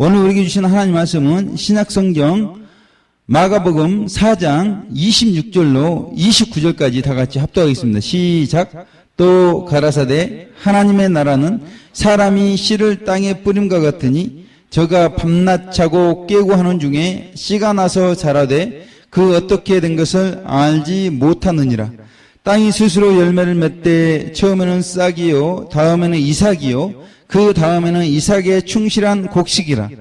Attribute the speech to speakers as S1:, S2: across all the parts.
S1: 오늘 우리에게 주신 하나님 말씀은 신약성경 마가복음 4장 26절로 29절까지 다 같이 합독하겠습니다. 시작. 또 가라사대 하나님의 나라는 사람이 씨를 땅에 뿌림과 같으니 저가 밤낮 자고 깨고 하는 중에 씨가 나서 자라되 그 어떻게 된 것을 알지 못하느니라. 땅이 스스로 열매를 맺되 처음에는 싹이요 다음에는 이삭이요 그 다음에는 이삭의 충실한 곡식이라.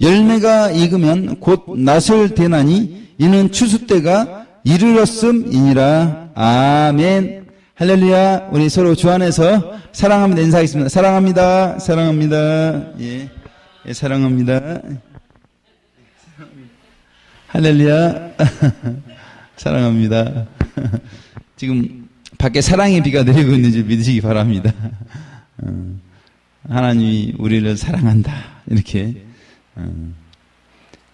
S1: 열매가 익으면 곧 낫을 대나니 이는 추수 때가 이르렀음이니라. 아멘. 할렐루야. 우리 서로 주 안에서 사랑하면서 인사하겠습니다. 사랑합니다. 사랑합니다. 예, 사랑합니다. 할렐루야. 사랑합니다. 지금 밖에 사랑의 비가 내리고 있는 줄 믿으시기 바랍니다. 하나님이 우리를 사랑한다. 이렇게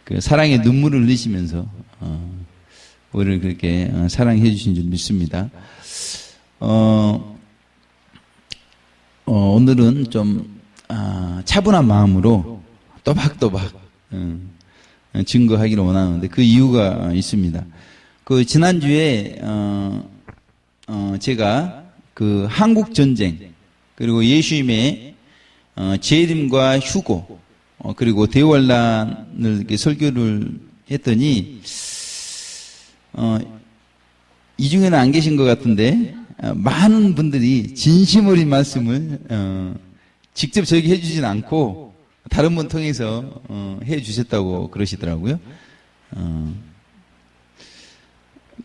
S1: 그 사랑의 눈물을 흘리시면서 우리를 그렇게 사랑해 주신 줄 믿습니다. 오늘은 좀 차분한 마음으로 또박또박 증거하기를 원하는데 그 이유가 있습니다. 그 지난주에 제가 그 한국 전쟁 그리고 예수님의 재림과 휴고 그리고 대환란을 이렇게 설교를 했더니 이 중에는 안 계신 것 같은데 많은 분들이 진심 어린 말씀을 직접 저에게 해주진 않고 다른 분 통해서 해주셨다고 그러시더라고요.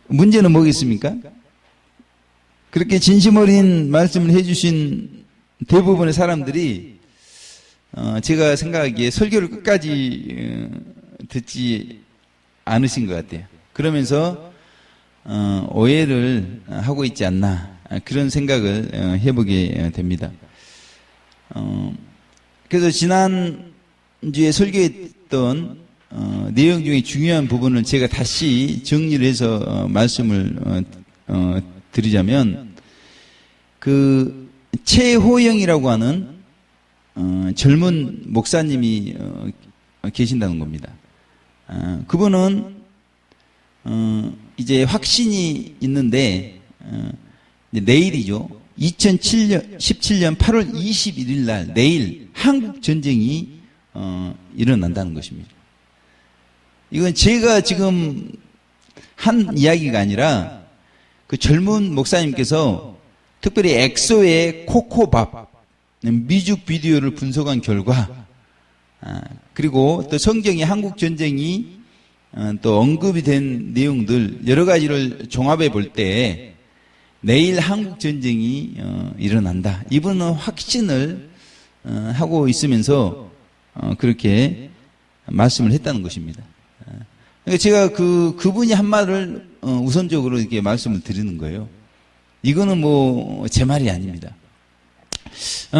S1: 문제는 뭐겠습니까? 그렇게 진심 어린 말씀을 해주신 대부분의 사람들이 제가 생각하기에 설교를 끝까지 듣지 않으신 것 같아요. 그러면서 오해를 하고 있지 않나 그런 생각을 해보게 됩니다. 그래서 지난주에 설교했던 내용 중에 중요한 부분을 제가 다시 정리를 해서 말씀을 드리자면 그 최호영이라고 하는 젊은 목사님이 계신다는 겁니다. 그분은 이제 확신이 있는데 내일이죠. 2017년 8월 21일 날 내일 한국 전쟁이 일어난다는 것입니다. 이건 제가 지금 한 이야기가 아니라 그 젊은 목사님께서 특별히 엑소의 코코밥 뮤직비디오를 분석한 결과 그리고 또 성경의 한국 전쟁이 또 언급이 된 내용들 여러 가지를 종합해 볼 때 내일 한국 전쟁이 일어난다. 이분은 확신을 하고 있으면서 그렇게 말씀을 했다는 것입니다. 그러니까 제가 그분이 한 말을 우선적으로 이렇게 말씀을 드리는 거예요. 이거는 뭐 제 말이 아닙니다.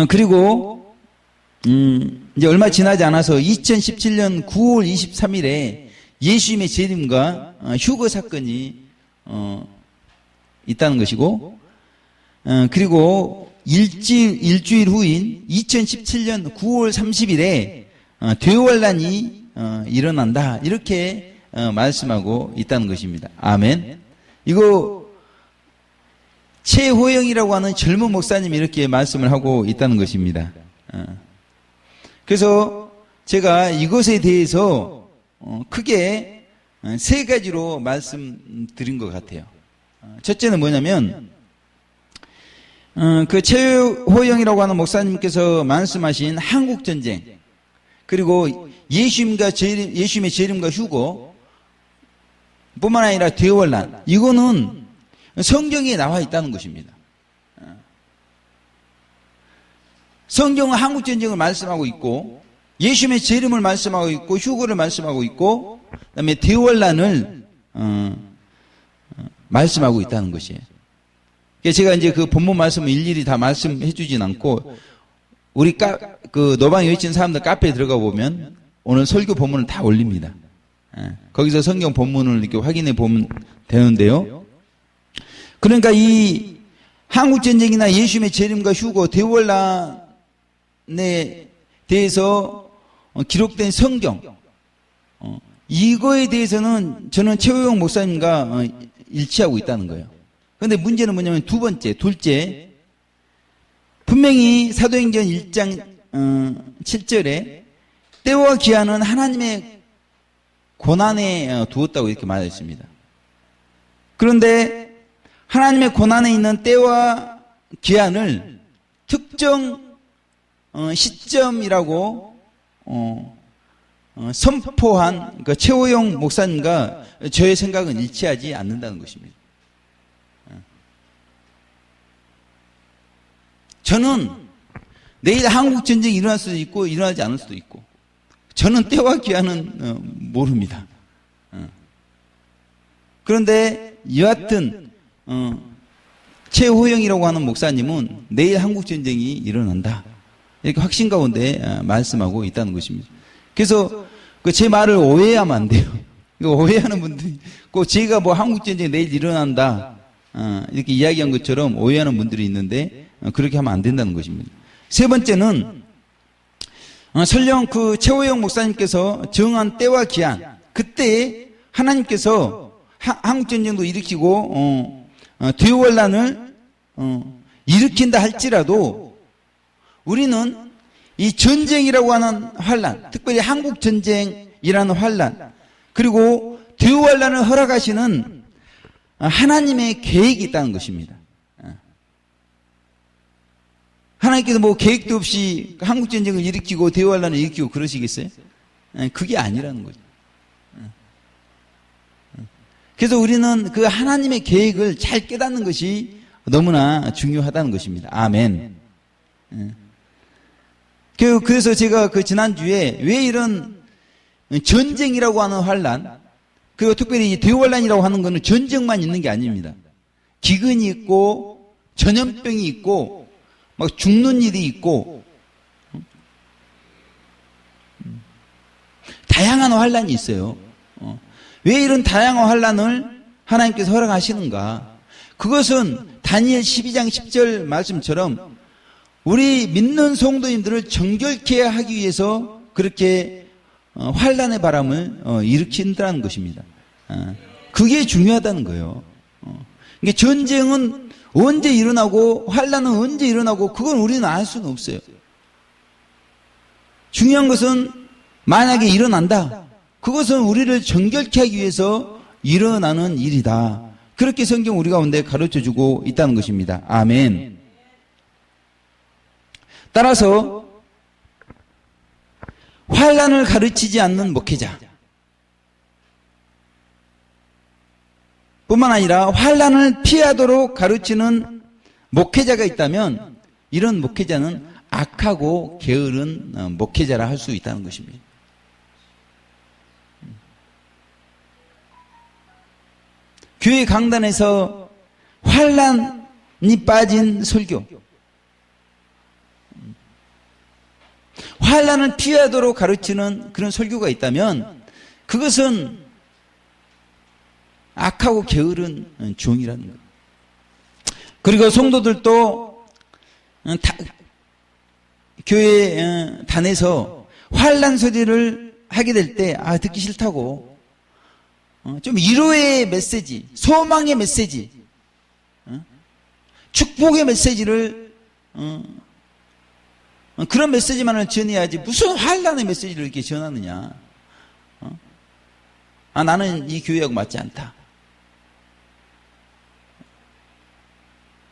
S1: 그리고 이제 얼마 지나지 않아서 2017년 9월 23일에 예수님의 재림과 휴거 사건이 있다는 것이고 그리고 일주일 후인 2017년 9월 30일에 대환란이 일어난다 이렇게 말씀하고 있다는 것입니다. 아멘. 이거 최호영이라고 하는 젊은 목사님이 이렇게 말씀을 하고 있다는 것입니다. 그래서 제가 이것에 대해서 크게 세 가지로 말씀드린 것 같아요. 첫째는 뭐냐면 그 최호영이라고 하는 목사님께서 말씀하신 한국 전쟁 그리고 예수님의 재림과 휴고 뿐만 아니라 대환란 이거는 성경에 나와 있다는 것입니다. 성경은 한국 전쟁을 말씀하고 있고 예수님의 재림을 말씀하고 있고 휴거를 말씀하고 있고 그다음에 대환란을 말씀하고 있다는 것이에요. 그래서 제가 이제 그 본문 말씀을 일일이 다 말씀해 주진 않고 우리 그 노방에 외친 사람들 카페에 들어가 보면 오늘 설교 본문을 다 올립니다. 거기서 성경 본문을 이렇게 확인해 보면 되는데요. 그러니까 이 한국 전쟁이나 예수님의 재림과 휴거 대환란에 대해서 기록된 성경, 이거에 대해서는 저는 최호영 목사님과 일치하고 있다는 거예요. 그런데 문제는 뭐냐면 둘째, 분명히 사도행전 1장 7절에 때와 기한은 하나님의 고난에 두었다고 이렇게 말했습니다. 그런데 하나님의 고난에 있는 때와 기한을 특정 시점이라고 선포한 그 최호영 목사님과 저의 생각은 일치하지 않는다는 것입니다. 저는 내일 한국 전쟁이 일어날 수도 있고 일어나지 않을 수도 있고 저는 때와 기한은 모릅니다. 그런데 여하튼 최호영이라고 하는 목사님은 내일 한국 전쟁이 일어난다 이렇게 확신 가운데 말씀하고 있다는 것입니다. 그래서 제 말을 오해하면 안 돼요. 오해하는 분들이 꼭 제가 뭐 한국 전쟁이 내일 일어난다 이렇게 이야기한 것처럼 오해하는 분들이 있는데 그렇게 하면 안 된다는 것입니다. 세 번째는 설령 그 최호영 목사님께서 정한 때와 기한 그때 하나님께서 한국전쟁도 일으키고 대환란을 일으킨다 할지라도 우리는 이 전쟁이라고 하는 환란, 특별히 한국전쟁이라는 환란, 그리고 대환란을 허락하시는 하나님의 계획이 있다는 것입니다. 하나님께서 뭐 계획도 없이 한국전쟁을 일으키고 대환란을 일으키고 그러시겠어요? 그게 아니라는 거죠. 그래서 우리는 그 하나님의 계획을 잘 깨닫는 것이 너무나 중요하다는 것입니다. 아멘. 그래서 제가 그 지난주에 왜 이런 전쟁이라고 하는 환란, 그리고 특별히 대환란이라고 하는 것은 전쟁만 있는 게 아닙니다. 기근이 있고 전염병이 있고 막 죽는 일이 있고 다양한 환란이 있어요. 왜 이런 다양한 환란을 하나님께서 허락하시는가? 그것은 다니엘 12장 10절 말씀처럼 우리 믿는 성도님들을 정결케 하기 위해서 그렇게 환란의 바람을 일으킨다는 것입니다. 그게 중요하다는 거예요. 그러니까 전쟁은 언제 일어나고 환란은 언제 일어나고 그건 우리는 알 수는 없어요. 중요한 것은 만약에 일어난다. 그것은 우리를 정결케 하기 위해서 일어나는 일이다. 그렇게 성경 우리 가운데 가르쳐주고 있다는 것입니다. 아멘. 따라서 환란을 가르치지 않는 목회자 뿐만 아니라 환란을 피하도록 가르치는 목회자가 있다면 이런 목회자는 악하고 게으른 목회자라 할 수 있다는 것입니다. 교회 강단에서 환란이 빠진 설교, 환란을 피하도록 가르치는 그런 설교가 있다면 그것은 악하고 게으른 종이라는 거예요. 그리고 성도들도 교회 단에서 환란 소리를 하게 될 때 듣기 싫다고 좀 위로의 메시지, 소망의 메시지, 축복의 메시지를 그런 메시지만을 전해야지 무슨 환란의 메시지를 이렇게 전하느냐. 나는 이 교회하고 맞지 않다.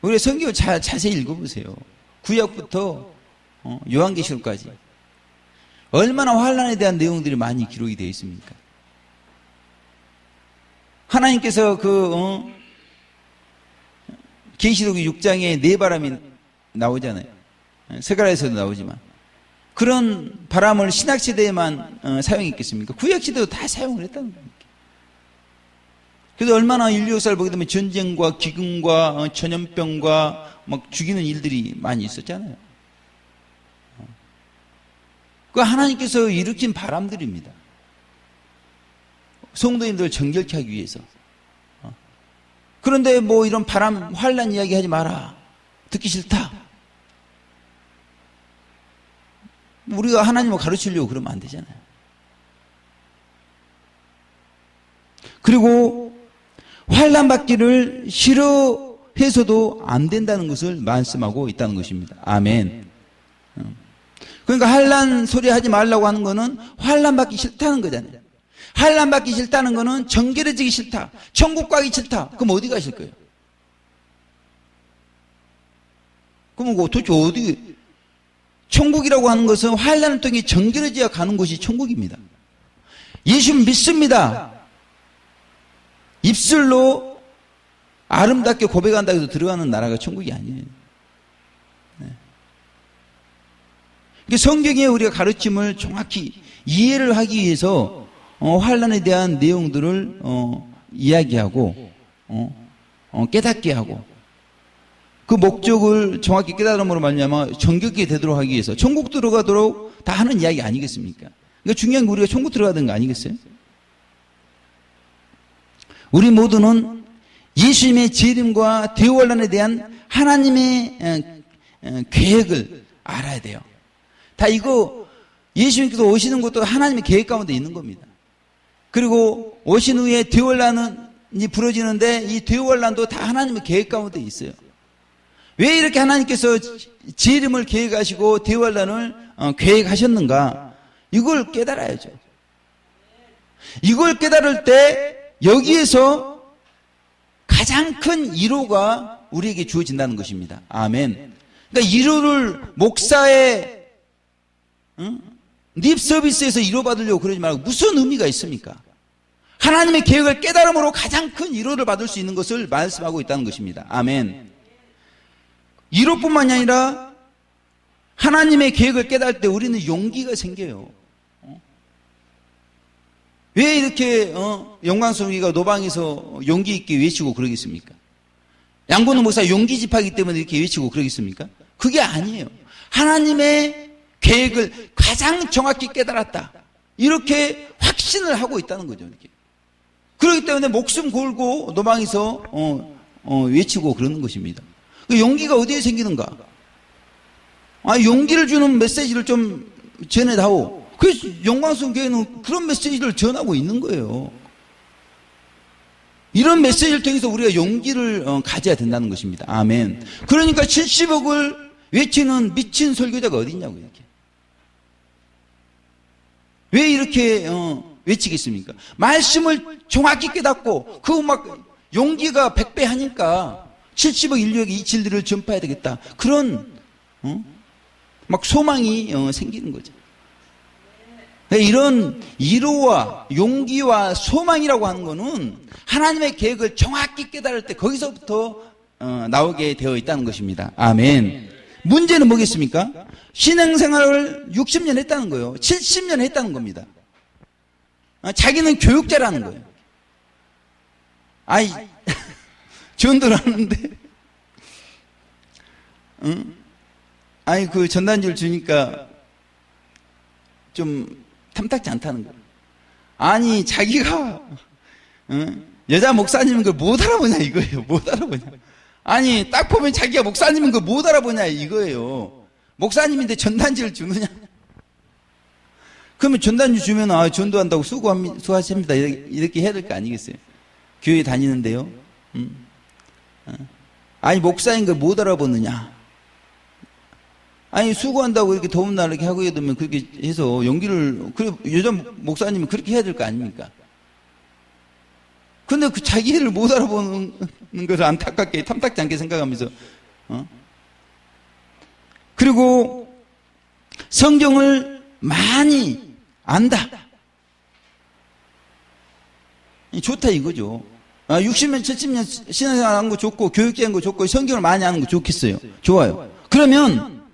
S1: 우리 성경을 자세히 읽어보세요. 구약부터 요한계시록까지 얼마나 환란에 대한 내용들이 많이 기록이 되어 있습니까? 하나님께서 계시록 6장에 네 바람이 나오잖아요. 스가랴에서도 나오지만 그런 바람을 신약시대에만 사용했겠습니까? 구약시대도 다 사용을 했다는 겁니다. 그래서 얼마나 인류 역사를 보게 되면 전쟁과 기근과 전염병과 막 죽이는 일들이 많이 있었잖아요. 그 하나님께서 일으킨 바람들입니다. 성도님들 정결케 하기 위해서. 그런데 뭐 이런 바람, 환란 이야기 하지 마라. 듣기 싫다. 우리가 하나님을 가르치려고 그러면 안 되잖아요. 그리고 환난 받기를 싫어해서도 안 된다는 것을 말씀하고 있다는 것입니다. 아멘. 그러니까 환난 소리 하지 말라고 하는 거는 환난 받기 싫다는 거잖아요. 환난 받기 싫다는 거는 정결해지기 싫다, 천국 가기 싫다. 그럼 어디 가실 거예요? 그럼 도대체 어디? 천국이라고 하는 것은 환난을 통해 정결해져야 가는 곳이 천국입니다. 예수 믿습니다. 입술로 아름답게 고백한다고 해서 들어가는 나라가 천국이 아니에요. 네. 성경에 우리가 가르침을 정확히 이해를 하기 위해서 환난에 대한 내용들을 이야기하고 깨닫게 하고 그 목적을 정확히 깨달음으로 말미암아 정결하게 되도록 하기 위해서 천국 들어가도록 다 하는 이야기 아니겠습니까? 그러니까 중요한 게 우리가 천국 들어가는 거 아니겠어요? 우리 모두는 예수님의 재림과 대환란에 대한 하나님의 계획을 알아야 돼요. 다 이거 예수님께서 오시는 것도 하나님의 계획 가운데 있는 겁니다. 그리고 오신 후에 대환란이 부러지는데 이 대환란도 다 하나님의 계획 가운데 있어요. 왜 이렇게 하나님께서 재림을 계획하시고 대환란을 계획하셨는가? 이걸 깨달아야죠. 이걸 깨달을 때 여기에서 가장 큰 위로가 우리에게 주어진다는 것입니다. 아멘. 그러니까 위로를 목사의 립 서비스에서 위로받으려고 그러지 말고 무슨 의미가 있습니까? 하나님의 계획을 깨달음으로 가장 큰 위로를 받을 수 있는 것을 말씀하고 있다는 것입니다. 아멘. 위로뿐만이 아니라 하나님의 계획을 깨달을 때 우리는 용기가 생겨요. 왜 이렇게 영광송이가 노방에서 용기 있게 외치고 그러겠습니까? 양곤우 목사 용기 집하기 때문에 이렇게 외치고 그러겠습니까? 그게 아니에요. 하나님의 계획을 가장 정확히 깨달았다, 이렇게 확신을 하고 있다는 거죠. 이렇게. 그렇기 때문에 목숨 걸고 노방에서 외치고 그러는 것입니다. 그 용기가 어디에 생기는가? 용기를 주는 메시지를 좀 전해다오. 그래서 영광스러운 교회는 그런 메시지를 전하고 있는 거예요. 이런 메시지를 통해서 우리가 용기를 가져야 된다는 것입니다. 아멘. 그러니까 70억을 외치는 미친 설교자가 어디 있냐고 이렇게. 왜 이렇게 외치겠습니까? 말씀을 정확히 깨닫고 그 막 용기가 100배 하니까 70억 인류에게 이 진리를 전파해야 되겠다. 그런 막 소망이 생기는 거죠. 이런 위로와 용기와 소망이라고 하는 것은 하나님의 계획을 정확히 깨달을 때 거기서부터 나오게 되어 있다는 것입니다. 아멘. 문제는 뭐겠습니까? 신앙생활을 60년 했다는 거예요. 70년 했다는 겁니다. 자기는 교육자라는 거예요. 아이, 전도를 하는데, 아니, 그 전단지를 주니까 좀 탐탁지 않다는 거예요. 아니, 자기가, 여자 목사님인 걸 못 알아보냐, 이거예요. 못 알아보냐. 아니, 딱 보면 자기가 목사님인 걸 못 알아보냐, 이거예요. 목사님인데 전단지를 주느냐. 그러면 전단지 주면, 전도한다고 수고하십니다. 이렇게 해야 될 거 아니겠어요? 교회 다니는데요. 아니, 목사인 걸 못 알아보느냐. 아니, 수고한다고 이렇게 더운 날 이렇게 하고 해두면 그렇게 해서 용기를, 그래, 여자 목사님은 그렇게 해야 될 거 아닙니까? 근데 그 자기 일을 못 알아보는 것을 안타깝게, 탐탁지 않게 생각하면서, 그리고 성경을 많이 안다. 좋다 이거죠. 60년, 70년 신앙생활 하는 거 좋고, 교육자인 거 좋고, 성경을 많이 하는 거 좋겠어요. 좋아요. 그러면,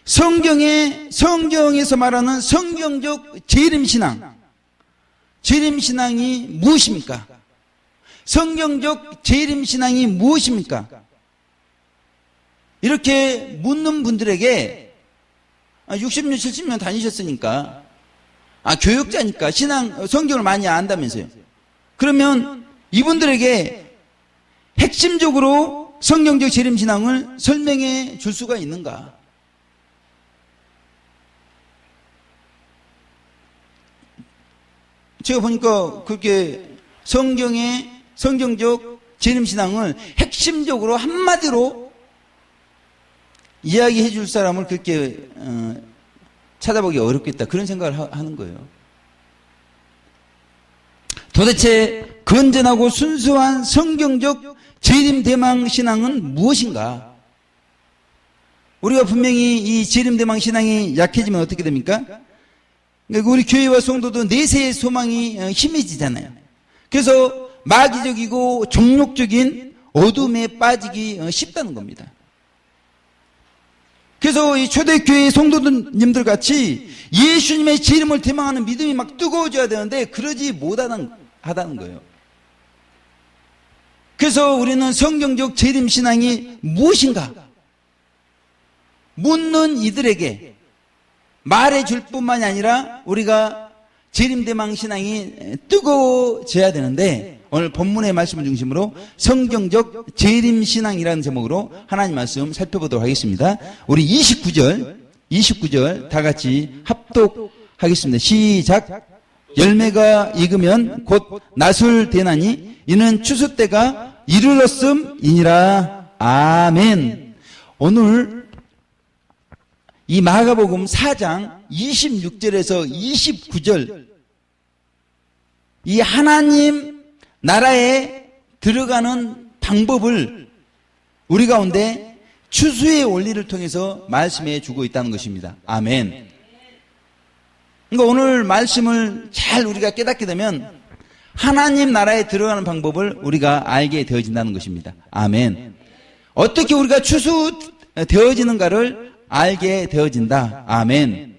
S1: 성경에서 말하는 성경적 재림신앙. 재림신앙이 무엇입니까? 성경적 재림신앙이 무엇입니까? 이렇게 묻는 분들에게 60년, 70년 다니셨으니까, 교육자니까 성경을 많이 안다면서요. 그러면 이분들에게 핵심적으로 성경적 재림신앙을 설명해 줄 수가 있는가? 제가 보니까 그렇게 성경적 재림신앙을 핵심적으로 한마디로 이야기해 줄 사람을 그렇게 찾아보기 어렵겠다, 그런 생각을 하는 거예요. 도대체 건전하고 순수한 성경적 재림대망 신앙은 무엇인가? 우리가 분명히 이 재림대망 신앙이 약해지면 어떻게 됩니까? 그러니까 우리 교회와 성도도 내세의 소망이 희미해지잖아요. 그래서 마귀적이고 종록적인 어둠에 빠지기 쉽다는 겁니다. 그래서 이 초대교회 성도님들 같이 예수님의 재림을 대망하는 믿음이 막 뜨거워져야 되는데 그러지 못하다는 거예요. 그래서 우리는 성경적 재림신앙이 무엇인가? 묻는 이들에게 말해줄 뿐만이 아니라 우리가 재림대망 신앙이 뜨거워져야 되는데, 오늘 본문의 말씀을 중심으로 성경적 재림신앙이라는 제목으로 하나님 말씀 살펴보도록 하겠습니다. 우리 29절 다 같이 합독하겠습니다. 시작. 열매가 익으면 곧 낫을 대나니 이는 추수 때가 이르렀음이니라. 아멘. 오늘 이 마가복음 4장 26절에서 29절, 이 하나님 나라에 들어가는 방법을 우리 가운데 추수의 원리를 통해서 말씀해 주고 있다는 것입니다. 아멘. 그러니까 오늘 말씀을 잘 우리가 깨닫게 되면 하나님 나라에 들어가는 방법을 우리가 알게 되어진다는 것입니다. 아멘. 어떻게 우리가 추수 되어지는가를 알게 되어진다. 아멘.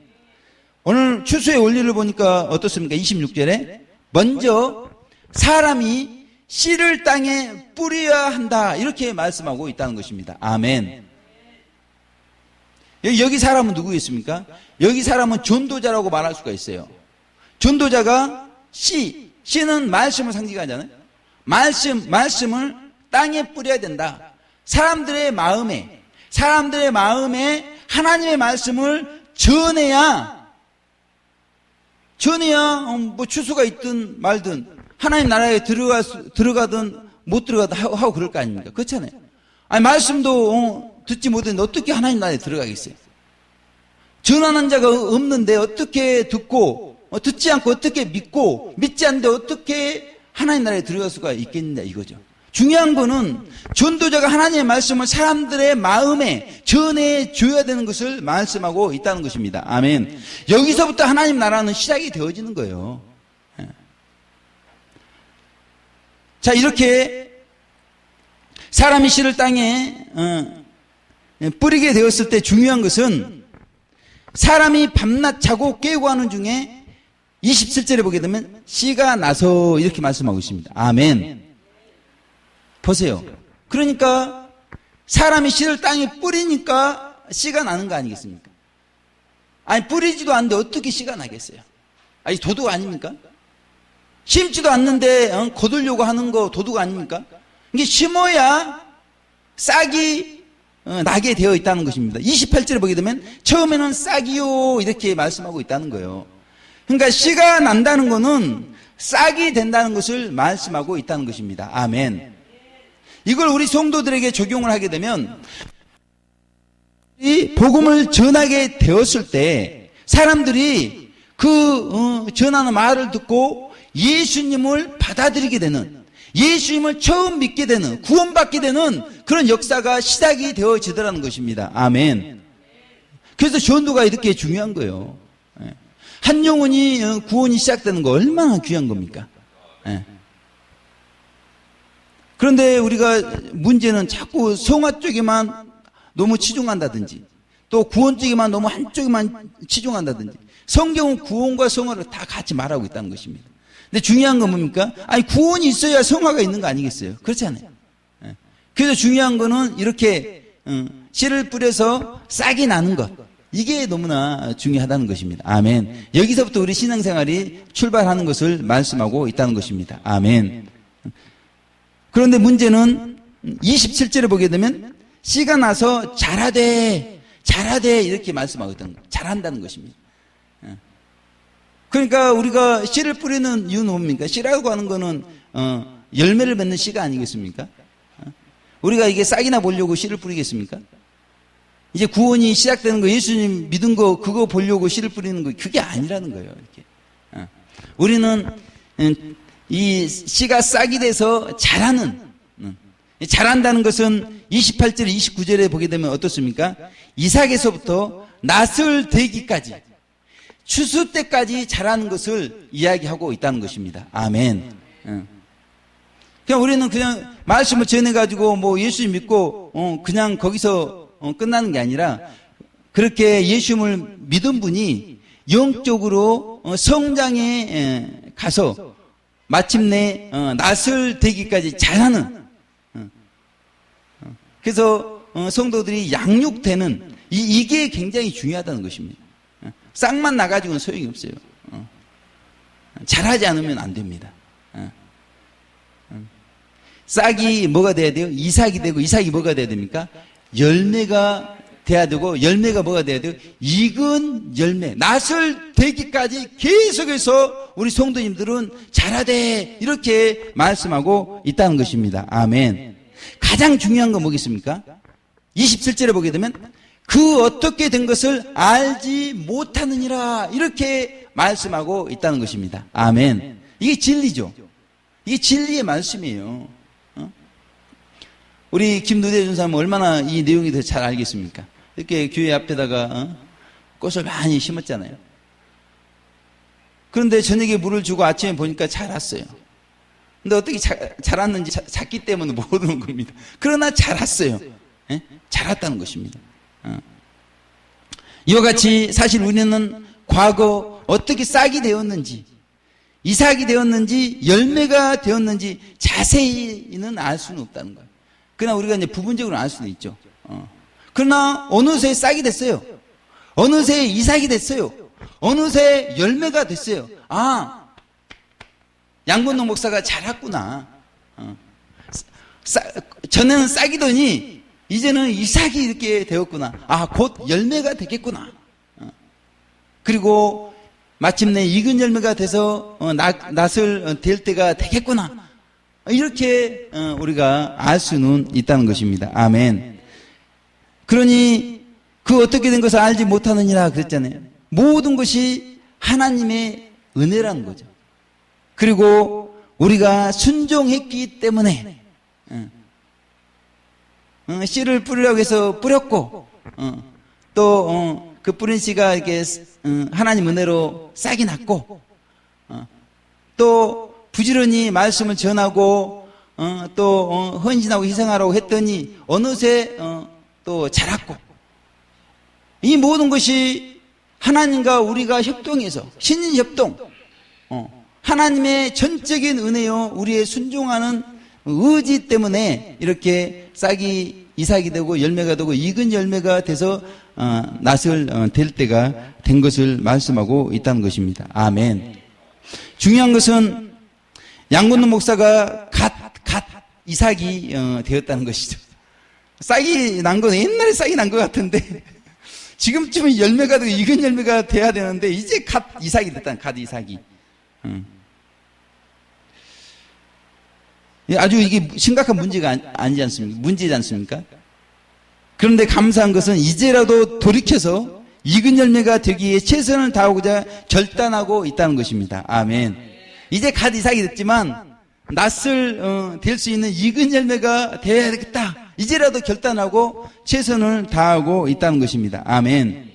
S1: 오늘 추수의 원리를 보니까 어떻습니까? 26절에 먼저 사람이 씨를 땅에 뿌려야 한다, 이렇게 말씀하고 있다는 것입니다. 아멘. 여기 사람은 누구겠습니까? 여기 사람은 전도자라고 말할 수가 있어요. 전도자가 씨는 말씀을 상징하잖아요. 말씀을 땅에 뿌려야 된다. 사람들의 마음에 하나님의 말씀을 전해야 뭐 추수가 있든 말든 하나님 나라에 들어가든 못 들어가든 하고 그럴 거 아닙니까? 그렇잖아요. 아니, 말씀도 듣지 못했는데 어떻게 하나님 나라에 들어가겠어요? 전하는 자가 없는데 어떻게 듣고, 듣지 않고 어떻게 믿고, 믿지 않는데 어떻게 하나님 나라에 들어갈 수가 있겠느냐, 이거죠. 중요한 거는 전도자가 하나님의 말씀을 사람들의 마음에 전해줘야 되는 것을 말씀하고 있다는 것입니다. 아멘. 여기서부터 하나님 나라는 시작이 되어지는 거예요. 자, 이렇게 사람이 씨를 땅에 뿌리게 되었을 때 중요한 것은 사람이 밤낮 자고 깨고 하는 중에 27절에 보게 되면 씨가 나서, 이렇게 말씀하고 있습니다. 아멘. 보세요. 그러니까 사람이 씨를 땅에 뿌리니까 씨가 나는 거 아니겠습니까? 아니, 뿌리지도 않는데 어떻게 씨가 나겠어요? 아니, 도둑 아닙니까? 심지도 않는데 거두려고 하는 거 도둑 아닙니까? 이게 심어야 싹이 나게 되어 있다는 것입니다. 28절에 보게 되면 처음에는 싹이요, 이렇게 말씀하고 있다는 거예요. 그러니까 씨가 난다는 것은 싹이 된다는 것을 말씀하고 있다는 것입니다. 아멘. 이걸 우리 성도들에게 적용을 하게 되면 이 복음을 전하게 되었을 때 사람들이 전하는 말을 듣고 예수님을 받아들이게 되는, 예수님을 처음 믿게 되는, 구원받게 되는 그런 역사가 시작이 되어지더라는 것입니다. 아멘. 그래서 전도가 이렇게 중요한 거예요. 한 영혼이 구원이 시작되는 거 얼마나 귀한 겁니까? 그런데 우리가 문제는 자꾸 성화 쪽에만 너무 치중한다든지, 또 구원 쪽에만 너무 한쪽에만 치중한다든지, 성경은 구원과 성화를 다 같이 말하고 있다는 것입니다. 근데 중요한 건 뭡니까? 아니, 구원이 있어야 성화가 있는 거 아니겠어요? 그렇지 않아요? 그래서 중요한 거는 이렇게 씨를 뿌려서 싹이 나는 것, 이게 너무나 중요하다는 것입니다. 아멘. 여기서부터 우리 신앙생활이 출발하는 것을 말씀하고 있다는 것입니다. 아멘. 그런데 문제는 27절에 보게 되면 씨가 나서 자라되 이렇게 말씀하고 있다는 거예요. 자란다는 것입니다. 그러니까 우리가 씨를 뿌리는 이유는 뭡니까? 씨라고 하는 거는 열매를 맺는 씨가 아니겠습니까? 우리가 이게 싹이나 보려고 씨를 뿌리겠습니까? 이제 구원이 시작되는 거, 예수님 믿은 거 그거 보려고 씨를 뿌리는 거, 그게 아니라는 거예요. 이렇게. 우리는 이 씨가 싹이 돼서 자라는, 자란다는 것은 28절 29절에 보게 되면 어떻습니까? 이삭에서부터 낫을 되기까지, 추수 때까지 자라는 것을 이야기하고 있다는 것입니다. 아멘. 그냥 우리는 그냥 말씀을 전해가지고 뭐 예수 믿고 그냥 거기서 끝나는 게 아니라, 그렇게 예수님을 믿은 분이 영적으로 성장에 가서 마침내 낫을 되기까지 자라는, 그래서 성도들이 양육되는 이게 굉장히 중요하다는 것입니다. 싹만 나가지고는 소용이 없어요. 자라지 않으면 안 됩니다. 싹이 뭐가 돼야 돼요? 이삭이 되고, 이삭이 뭐가 돼야 됩니까? 열매가 돼야 되고, 열매가 뭐가 돼야 돼요? 익은 열매, 낫을 되기까지 계속해서 우리 성도님들은 자라되, 이렇게 말씀하고 있다는 것입니다. 아멘. 가장 중요한 건 뭐겠습니까? 27절에 보게 되면 그 어떻게 된 것을 알지 못하느니라, 이렇게 말씀하고 있다는 것입니다. 아멘. 이게 진리죠. 이게 진리의 말씀이에요. 우리 김누대 전사는 얼마나 이 내용이 더 잘 알겠습니까? 이렇게 교회 앞에다가 꽃을 많이 심었잖아요. 그런데 저녁에 물을 주고 아침에 보니까 자랐어요. 근데 어떻게 자랐는지 잤기 때문에 모르는 겁니다. 그러나 자랐어요. 예? 자랐다는 것입니다. 이와 같이 사실 우리는 과거 어떻게 싹이 되었는지, 이삭이 되었는지, 열매가 되었는지 자세히는 알 수는 없다는 거예요. 그러나 우리가 이제 부분적으로 알 수는 있죠. 그러나 어느새 싹이 됐어요. 어느새 이삭이 됐어요. 어느새 열매가 됐어요. 아, 양건동 목사가 자랐구나. 전에는 싹이더니 이제는 이삭이 이렇게 되었구나. 아, 곧 열매가 되겠구나. 그리고 마침내 익은 열매가 돼서 낫을 될 때가 되겠구나. 이렇게 우리가 알 수는 있다는 것입니다. 아멘. 그러니 그 어떻게 된 것을 알지 못하느니라 그랬잖아요. 모든 것이 하나님의 은혜라는 거죠. 그리고 우리가 순종했기 때문에 씨를 뿌리려고 해서 뿌렸고, 또 그 뿌린 씨가 이렇게 하나님 은혜로 싹이 났고, 또 부지런히 말씀을 전하고 또 헌신하고 희생하라고 했더니 어느새 또 자랐고, 이 모든 것이 하나님과 우리가 협동해서 신인협동, 하나님의 전적인 은혜요, 우리의 순종하는 의지 때문에 이렇게 싹이 이삭이 되고 열매가 되고 익은 열매가 돼서 낫을 될 때가 된 것을 말씀하고 있다는 것입니다. 아멘. 중요한 것은 양건동 목사가 갓 이삭이 되었다는 것이죠. 싹이 난 건 옛날에 싹이 난 것 같은데 지금쯤은 열매가 되고 익은 열매가 돼야 되는데 이제 갓 이삭이 됐다는, 갓 이삭이. 아주 이게 심각한 문제가 아니지 않습니까? 문제지 않습니까? 그런데 감사한 것은 이제라도 돌이켜서 익은 열매가 되기 위해 최선을 다하고자 결단하고 있다는 것입니다. 아멘. 이제 갓 이삭이 됐지만 낫을 될 수 있는 익은 열매가 되어야 되겠다. 이제라도 결단하고 최선을 다하고 있다는 것입니다. 아멘.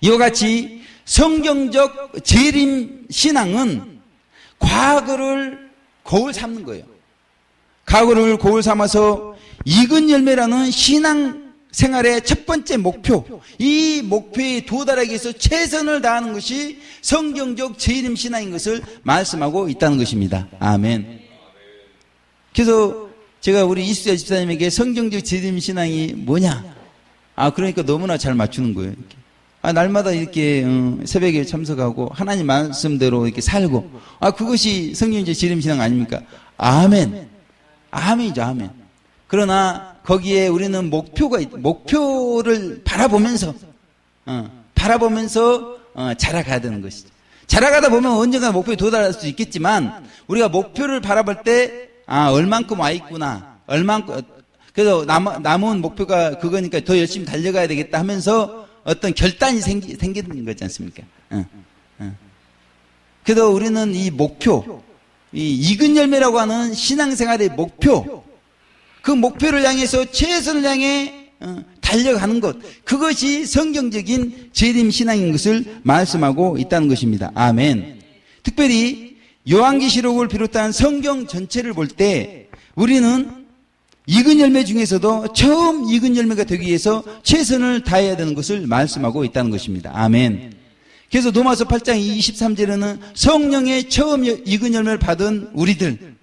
S1: 이와 같이 성경적 재림 신앙은 과거를 거울 삼는 거예요. 과거를 거울 삼아서 익은 열매라는 신앙 생활의 첫 번째 목표, 이 목표에 도달하기 위해서 최선을 다하는 것이 성경적 재림 신앙인 것을 말씀하고 있다는 것입니다. 아멘. 그래서 제가 우리 이수자 집사님에게 성경적 재림 신앙이 뭐냐? 그러니까 너무나 잘 맞추는 거예요. 이렇게. 날마다 이렇게 새벽에 참석하고 하나님 말씀대로 이렇게 살고, 그것이 성경적 재림 신앙 아닙니까? 아멘. 아멘이죠, 아멘. 그러나 거기에 우리는 목표를 바라보면서 자라가야 되는 것이죠. 자라가다 보면 언젠가 목표에 도달할 수 있겠지만 우리가 목표를 바라볼 때 얼만큼 와 있구나, 얼만큼, 그래서 남은 목표가 그거니까 더 열심히 달려가야 되겠다 하면서 어떤 결단이 생기는 거지 않습니까? 그래서 우리는 이 목표, 이 익은 열매라고 하는 신앙생활의 목표, 그 목표를 향해서 최선을 향해 달려가는 것, 그것이 성경적인 재림 신앙인 것을 말씀하고 있다는 것입니다. 아멘. 특별히 요한계시록을 비롯한 성경 전체를 볼 때 우리는 익은 열매 중에서도 처음 익은 열매가 되기 위해서 최선을 다해야 되는 것을 말씀하고 있다는 것입니다. 아멘. 그래서 로마서 8장 23절에는 성령의 처음 익은 열매를 받은 우리들,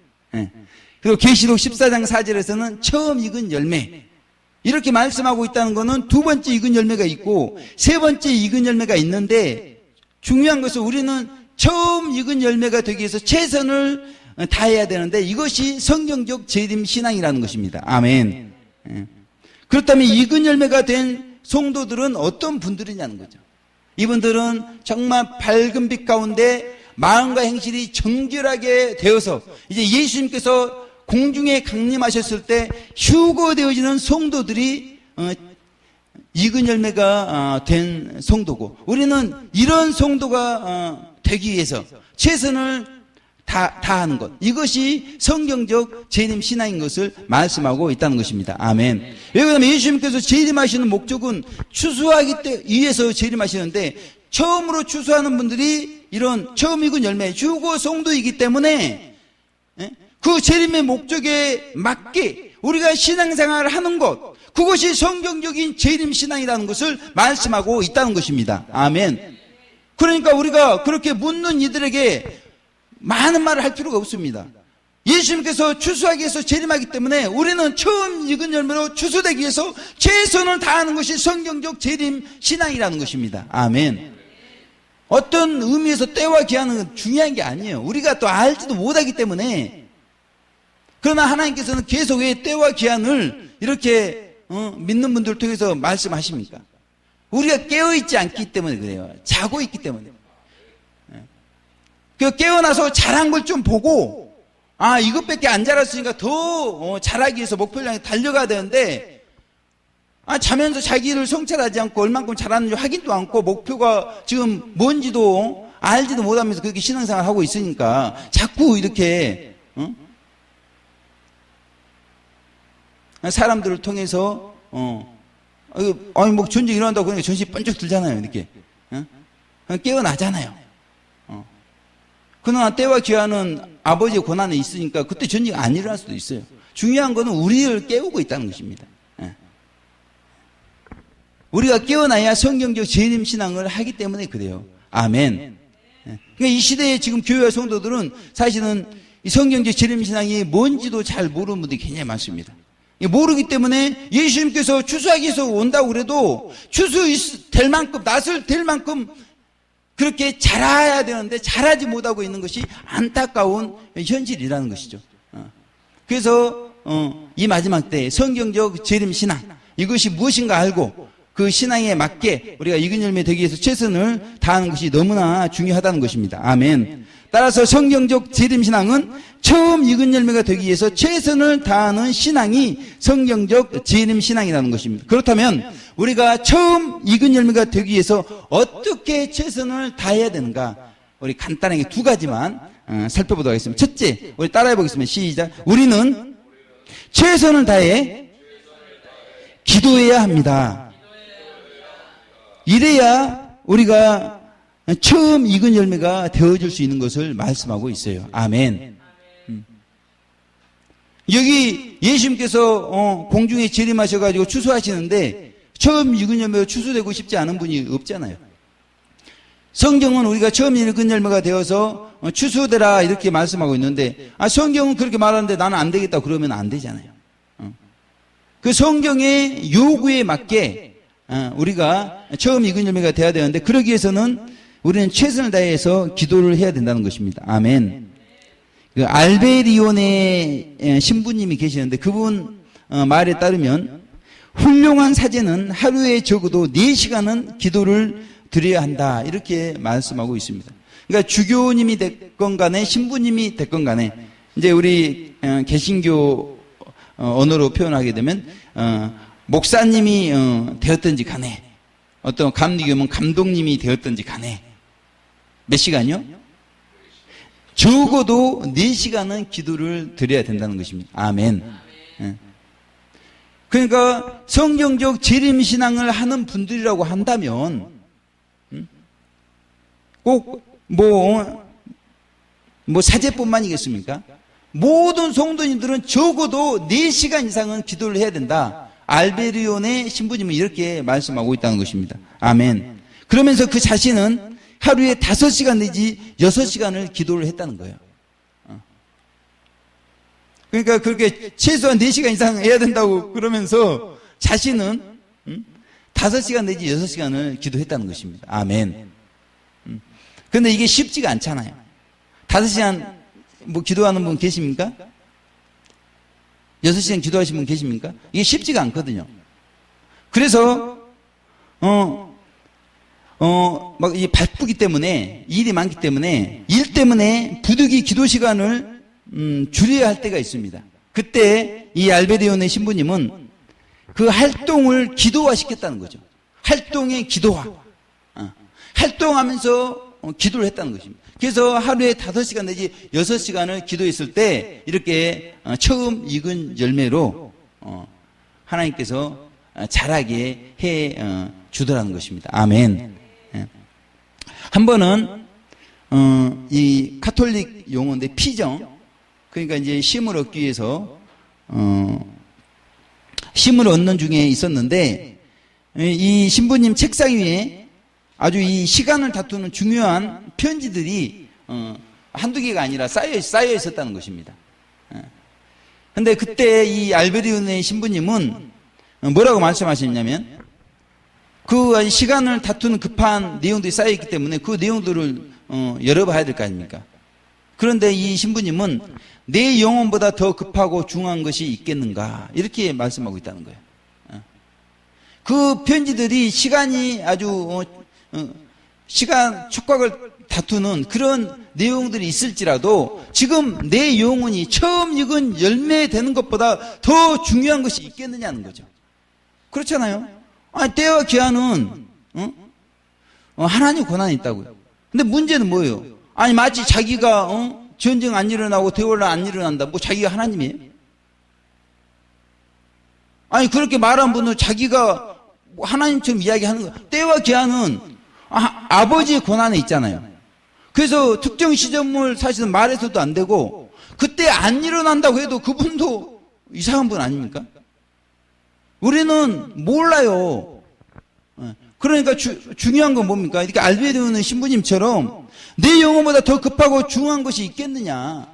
S1: 그리고 계시록 14장 4절에서는 처음 익은 열매, 이렇게 말씀하고 있다는 것은 두 번째 익은 열매가 있고 세 번째 익은 열매가 있는데, 중요한 것은 우리는 처음 익은 열매가 되기 위해서 최선을 다해야 되는데 이것이 성경적 재림 신앙이라는 것입니다. 아멘. 그렇다면 익은 열매가 된 성도들은 어떤 분들이냐는 거죠. 이분들은 정말 밝은 빛 가운데 마음과 행실이 정결하게 되어서 이제 예수님께서 공중에 강림하셨을 때 휴거되어지는 성도들이 익은 열매가 된 성도고, 우리는 이런 성도가 되기 위해서 최선을 다하는 것, 이것이 성경적 재림 신앙인 것을 말씀하고 있다는 것입니다. 아멘. 왜냐하면 예수님께서 재림하시는 목적은 추수하기 위해서 재림하시는데, 처음으로 추수하는 분들이 이런 처음 익은 열매 휴거 성도이기 때문에 그 재림의 목적에 맞게 우리가 신앙생활을 하는 것, 그것이 성경적인 재림 신앙이라는 것을 말씀하고 있다는 것입니다. 아멘. 그러니까 우리가 그렇게 묻는 이들에게 많은 말을 할 필요가 없습니다. 예수님께서 추수하기 위해서 재림하기 때문에 우리는 처음 익은 열매로 추수되기 위해서 최선을 다하는 것이 성경적 재림 신앙이라는 것입니다. 아멘. 어떤 의미에서 때와 기한은 중요한 게 아니에요. 우리가 또 알지도 못하기 때문에. 그러나 하나님께서는 계속 왜 때와 기한을 이렇게 믿는 분들을 통해서 말씀하십니까? 우리가 깨어있지 않기 때문에 그래요. 자고 있기 때문에. 깨어나서 잘한 걸 좀 보고, 이것밖에 안 자랐으니까 더 잘하기 위해서 목표를 향해 달려가야 되는데, 자면서 자기를 성찰하지 않고 얼만큼 잘하는지 확인도 않고 목표가 지금 뭔지도 알지도 못하면서 그렇게 신앙생활 하고 있으니까 자꾸 이렇게 사람들을 통해서 뭐 전쟁 일어난다고 그러니까 정신이 번쩍 들잖아요. 이렇게 깨어나잖아요. 그러나 때와 기한은 아버지의 권한에 있으니까 그때 전쟁이 안 일어날 수도 있어요. 중요한 것은 우리를 깨우고 있다는 것입니다. 우리가 깨어나야 성경적 재림 신앙을 하기 때문에 그래요. 아멘. 그러니까 이 시대에 지금 교회와 성도들은 사실은 이 성경적 재림 신앙이 뭔지도 잘 모르는 분들이 굉장히 많습니다. 모르기 때문에 예수님께서 추수하기 위해서 온다고 그래도 추수될 만큼, 낫을 될 만큼 그렇게 자라야 되는데 자라지 못하고 있는 것이 안타까운 현실이라는 것이죠. 그래서 이 마지막 때에 성경적 재림 신앙, 이것이 무엇인가 알고 그 신앙에 맞게 우리가 익은 열매 되기 위해서 최선을 다하는 것이 너무나 중요하다는 것입니다. 아멘. 따라서 성경적 재림 신앙은 처음 익은 열매가 되기 위해서 최선을 다하는 신앙이 성경적 재림 신앙이라는 것입니다. 그렇다면 우리가 처음 익은 열매가 되기 위해서 어떻게 최선을 다해야 되는가? 우리 간단하게 두 가지만 살펴보도록 하겠습니다. 첫째, 우리 따라해 보겠습니다. 시작. 우리는 최선을 다해 기도해야 합니다. 이래야 우리가 처음 익은 열매가 되어줄 수 있는 것을 말씀하고 있어요. 아멘. 여기 예수님께서 공중에 재림하셔가지고 추수하시는데 처음 익은 열매가 추수되고 싶지 않은 분이 없잖아요. 성경은 우리가 처음 익은 열매가 되어서 추수되라 이렇게 말씀하고 있는데, 성경은 그렇게 말하는데 나는 안 되겠다 그러면 안 되잖아요. 그 성경의 요구에 맞게 우리가 처음 익은 열매가 되어야 되는데, 그러기 위해서는 우리는 최선을 다해서 기도를 해야 된다는 것입니다. 아멘. 그 알베리온의 신부님이 계시는데 그분 말에 따르면 훌륭한 사제는 하루에 적어도 4시간은 기도를 드려야 한다 이렇게 말씀하고 있습니다. 그러니까 주교님이 됐건 간에 신부님이 됐건 간에 이제 우리 개신교 언어로 표현하게 되면 목사님이 되었든지 간에 어떤 감리교면 감독님이 되었든지 간에 몇 시간이요? 적어도 4시간은 기도를 드려야 된다는 것입니다. 아멘. 그러니까 성경적 재림신앙을 하는 분들이라고 한다면 꼭 사제뿐만이겠습니까? 모든 성도님들은 적어도 4시간 이상은 기도를 해야 된다. 알베리온의 신부님은 이렇게 말씀하고 있다는 것입니다. 아멘. 그러면서 그 자신은 하루에 5시간 내지 6시간을 기도를 했다는 거예요. 그러니까 그렇게 최소한 4시간 이상 해야 된다고 그러면서 자신은 5시간 내지 6시간을 기도했다는 것입니다. 아멘. 그런데 이게 쉽지가 않잖아요. 5시간 기도하는 분 계십니까? 6시간 기도하시는 분 계십니까? 이게 쉽지가 않거든요. 그래서 이 바쁘기 때문에, 일이 많기 때문에, 일 때문에 부득이 기도 시간을 줄여야 할 때가 있습니다. 그때 이 알베리온의 신부님은 그 활동을 기도화시켰다는 거죠. 활동의 기도화. 활동하면서 기도를 했다는 것입니다. 그래서 하루에 5시간 내지 6시간을 기도했을 때 이렇게 처음 익은 열매로 하나님께서 자라게 해 주더라는 것입니다. 아멘. 한 번은 이 카톨릭 용어인데 피정, 그러니까 이제 쉼을 얻기 위해서 쉼을 얻는 중에 있었는데 이 신부님 책상 위에 아주 이 시간을 다투는 중요한 편지들이 한두 개가 아니라 쌓여 있었다는 것입니다. 근데 그때 이 알베리온의 신부님은 뭐라고 말씀하셨냐면 그 시간을 다투는 급한 내용들이 쌓여 있기 때문에 그 내용들을 열어봐야 될 거 아닙니까? 그런데 이 신부님은 내 영혼보다 더 급하고 중요한 것이 있겠는가 이렇게 말씀하고 있다는 거예요. 그 편지들이 시간이 아주 시간 촉각을 다투는 그런 내용들이 있을지라도 지금 내 영혼이 처음 익은 열매 되는 것보다 더 중요한 것이 있겠느냐는 거죠. 그렇잖아요. 아니, 때와 기한은 하나님 권한이 있다고요. 근데 문제는 뭐예요? 아니 마치 자기가 전쟁 안 일어나고 대혼란 안 일어난다. 뭐 자기가 하나님이에요? 아니 그렇게 말한 분은 자기가 하나님처럼 이야기하는 거예요. 때와 기한은 아버지의 권한에 있잖아요. 그래서 특정 시점을 사실은 말해서도 안 되고 그때 안 일어난다고 해도 그분도 이상한 분 아닙니까? 우리는 몰라요. 그러니까 중요한 건 뭡니까? 이렇게 알베리온의 신부님처럼 내 영혼보다 더 급하고 중요한 것이 있겠느냐.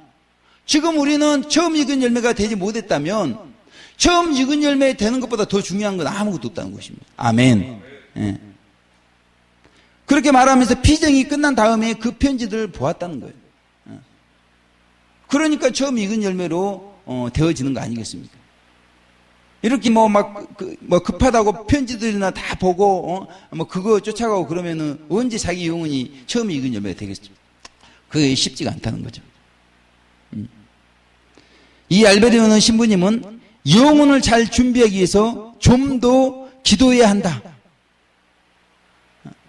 S1: 지금 우리는 처음 익은 열매가 되지 못했다면 처음 익은 열매 되는 것보다 더 중요한 건 아무것도 없다는 것입니다. 아멘. 예. 그렇게 말하면서 피정이 끝난 다음에 그 편지들을 보았다는 거예요. 그러니까 처음 익은 열매로 되어지는 거 아니겠습니까? 이렇게 급하다고 편지들이나 다 보고 그거 쫓아가고 그러면은 언제 자기 영혼이 처음 익은 열매가 되겠습니까? 그게 쉽지가 않다는 거죠. 이 알베리오는 신부님은 영혼을 잘 준비하기 위해서 좀 더 기도해야 한다.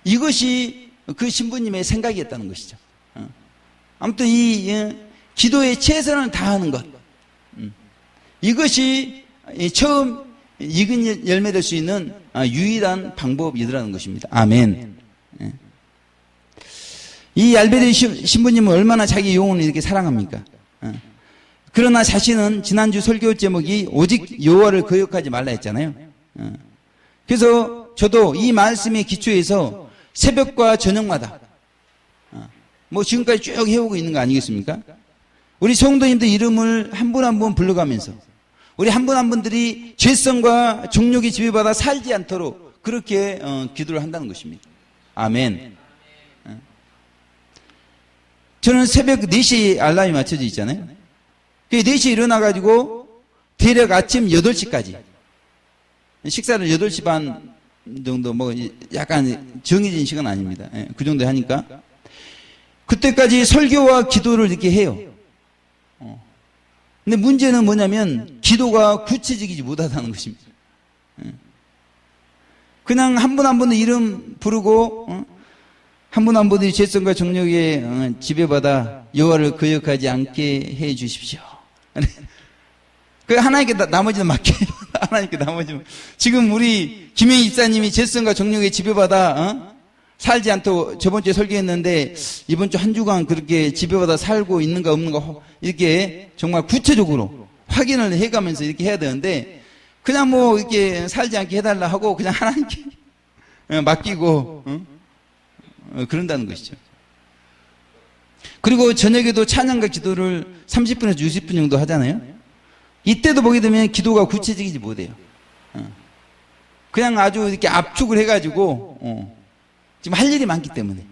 S1: 이것이 그 신부님의 생각이었다는 것이죠. 아무튼 이 기도에 최선을 다하는 것, 이것이 처음 익은 열매 될 수 있는 유일한 방법이더라는 것입니다. 아멘. 이 알베리 신부님은 얼마나 자기 영혼을 이렇게 사랑합니까? 그러나 자신은 지난주 설교 제목이 오직 여호와를 거역하지 말라 했잖아요. 그래서 저도 이 말씀에 기초해서 새벽과 저녁마다 지금까지 쭉 해오고 있는 거 아니겠습니까? 우리 성도님들 이름을 한 분 한 분 불러가면서 우리 한 분 한 분들이 죄성과 정욕에 지배받아 살지 않도록 그렇게 기도를 한다는 것입니다. 아멘. 저는 새벽 4시에 알람이 맞춰져 있잖아요. 4시에 일어나가지고 대략 아침 8시까지 식사를 8시 반 정도 약간 정해진 시간 아닙니다. 그 정도 하니까 그때까지 설교와 기도를 이렇게 해요. 근데 문제는 뭐냐면 기도가 구체적이지 못하다는 것입니다. 그냥 한 분 한 분의 이름 부르고 한 분 한 분의 죄성과 정욕에 지배받아 여호와를 거역하지 않게 해 주십시오. 그 하나님께 나머지는 맡겨요. 하나님께 나머지는. 지금 우리 김혜희 집사님이 죄성과 정욕에 지배받아 살지 않도록 저번 주에 설교했는데 이번 주 한 주간 그렇게 지배받아 살고 있는가 없는가 이렇게 정말 구체적으로 확인을 해가면서 이렇게 해야 되는데 그냥 뭐 이렇게 살지 않게 해달라 하고 그냥 하나님께 맡기고 그런다는 것이죠. 그리고 저녁에도 찬양과 기도를 30분에서 60분 정도 하잖아요. 이때도 보게 되면 기도가 구체적이지 못해요. 그냥 아주 이렇게 압축을 해가지고 지금 할 일이 많기 때문에.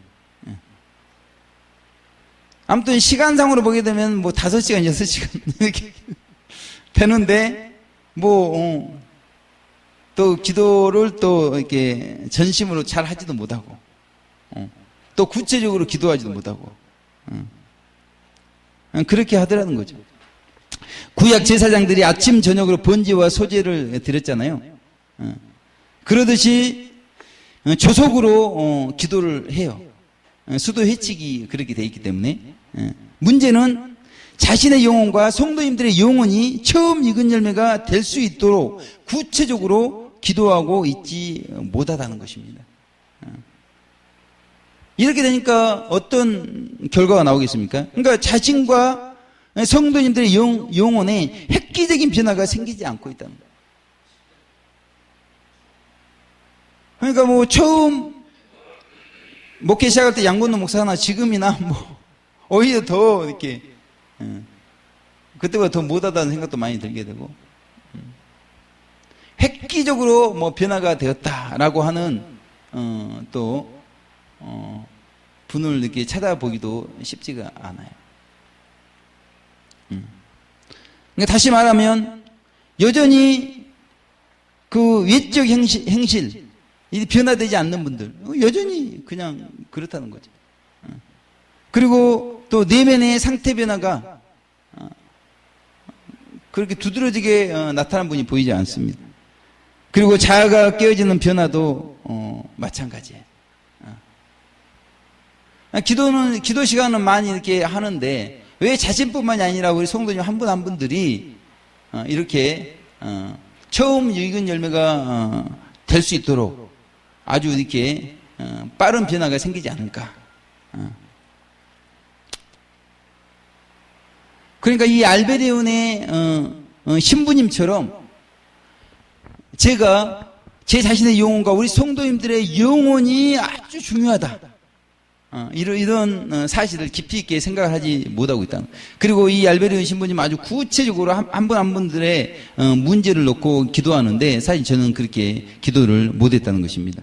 S1: 아무튼 시간상으로 보게 되면 뭐 5시간, 6시간 이렇게 되는데 또 기도를 또 이렇게 전심으로 잘 하지도 못하고 또 구체적으로 기도하지도 못하고 그렇게 하더라는 거죠. 구약 제사장들이 아침 저녁으로 번제와 소제를 드렸잖아요. 그러듯이 조속으로 기도를 해요. 수도 회칙이 그렇게 돼 있기 때문에. 문제는 자신의 영혼과 성도님들의 영혼이 처음 익은 열매가 될 수 있도록 구체적으로 기도하고 있지 못하다는 것입니다. 이렇게 되니까 어떤 결과가 나오겠습니까? 그러니까 자신과 성도님들의 영혼에 획기적인 변화가 생기지 않고 있다는 거예요. 그러니까 뭐 처음 목회 시작할 때 양건도 목사나 지금이나 뭐 오히려 더 이렇게 그때보다 더 못하다는 생각도 많이 들게 되고 획기적으로 뭐 변화가 되었다라고 하는 분을 이렇게 찾아보기도 쉽지가 않아요. 그러니까 다시 말하면 여전히 그 외적 행실 이 변화되지 않는 분들 여전히 그냥 그렇다는 거죠. 그리고 또 내면의 상태 변화가 그렇게 두드러지게 나타난 분이 보이지 않습니다. 그리고 자아가 깨어지는 변화도 마찬가지예요. 기도 시간은 많이 이렇게 하는데 왜 자신뿐만이 아니라 우리 성도님 한 분 한 분들이 이렇게 처음 익은 열매가 될 수 있도록 아주 이렇게 빠른 변화가 생기지 않을까. 그러니까 이 알베리온의 신부님처럼 제가 제 자신의 영혼과 우리 성도님들의 영혼이 아주 중요하다. 이런 사실을 깊이 있게 생각을 하지 못하고 있다. 그리고 이 알베리온 신부님 아주 구체적으로 한 분 한 분들의 문제를 놓고 기도하는데 사실 저는 그렇게 기도를 못했다는 것입니다.